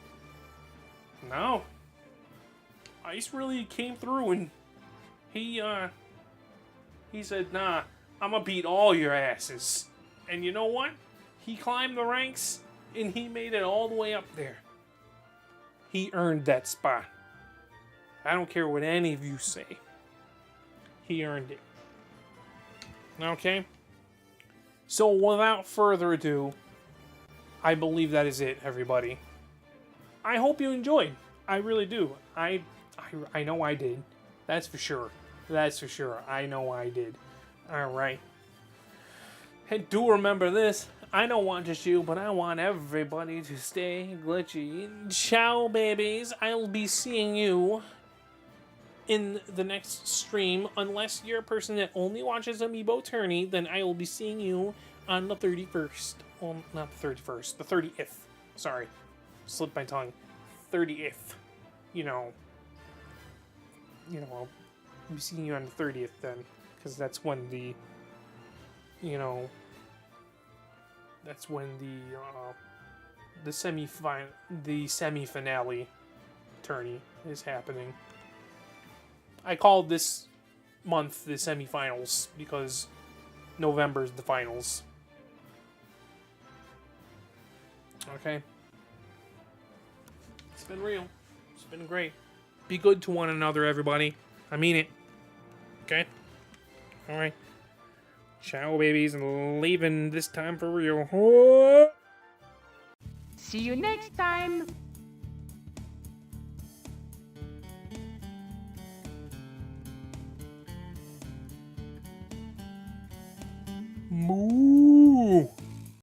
Speaker 1: no. Ice really came through and he said, nah, I'm gonna beat all your asses. And you know what? He climbed the ranks and he made it all the way up there. He earned that spot. I don't care what any of you say. He earned it. Okay? So without further ado, I believe that is it, everybody. I hope you enjoyed. I really do. I know I did. That's for sure. That's for sure. I know I did. Alright. Hey, do remember this. I don't want just you, but I want everybody to stay glitchy. Ciao, babies. I'll be seeing you in the next stream. Unless you're a person that only watches Amiibo Tourney, then I will be seeing you on the 31st. Well, not the 31st. The 30th. Sorry. Slipped my tongue. 30th. You know, I'll be seeing you on the 30th then. Because that's when the, that's when the semi-finale tourney is happening. I called this month the semifinals because November's the finals. Okay? It's been real. It's been great. Be good to one another, everybody. I mean it. Okay? Alright. Ciao, babies, and leaving this time for real.
Speaker 3: See you next time!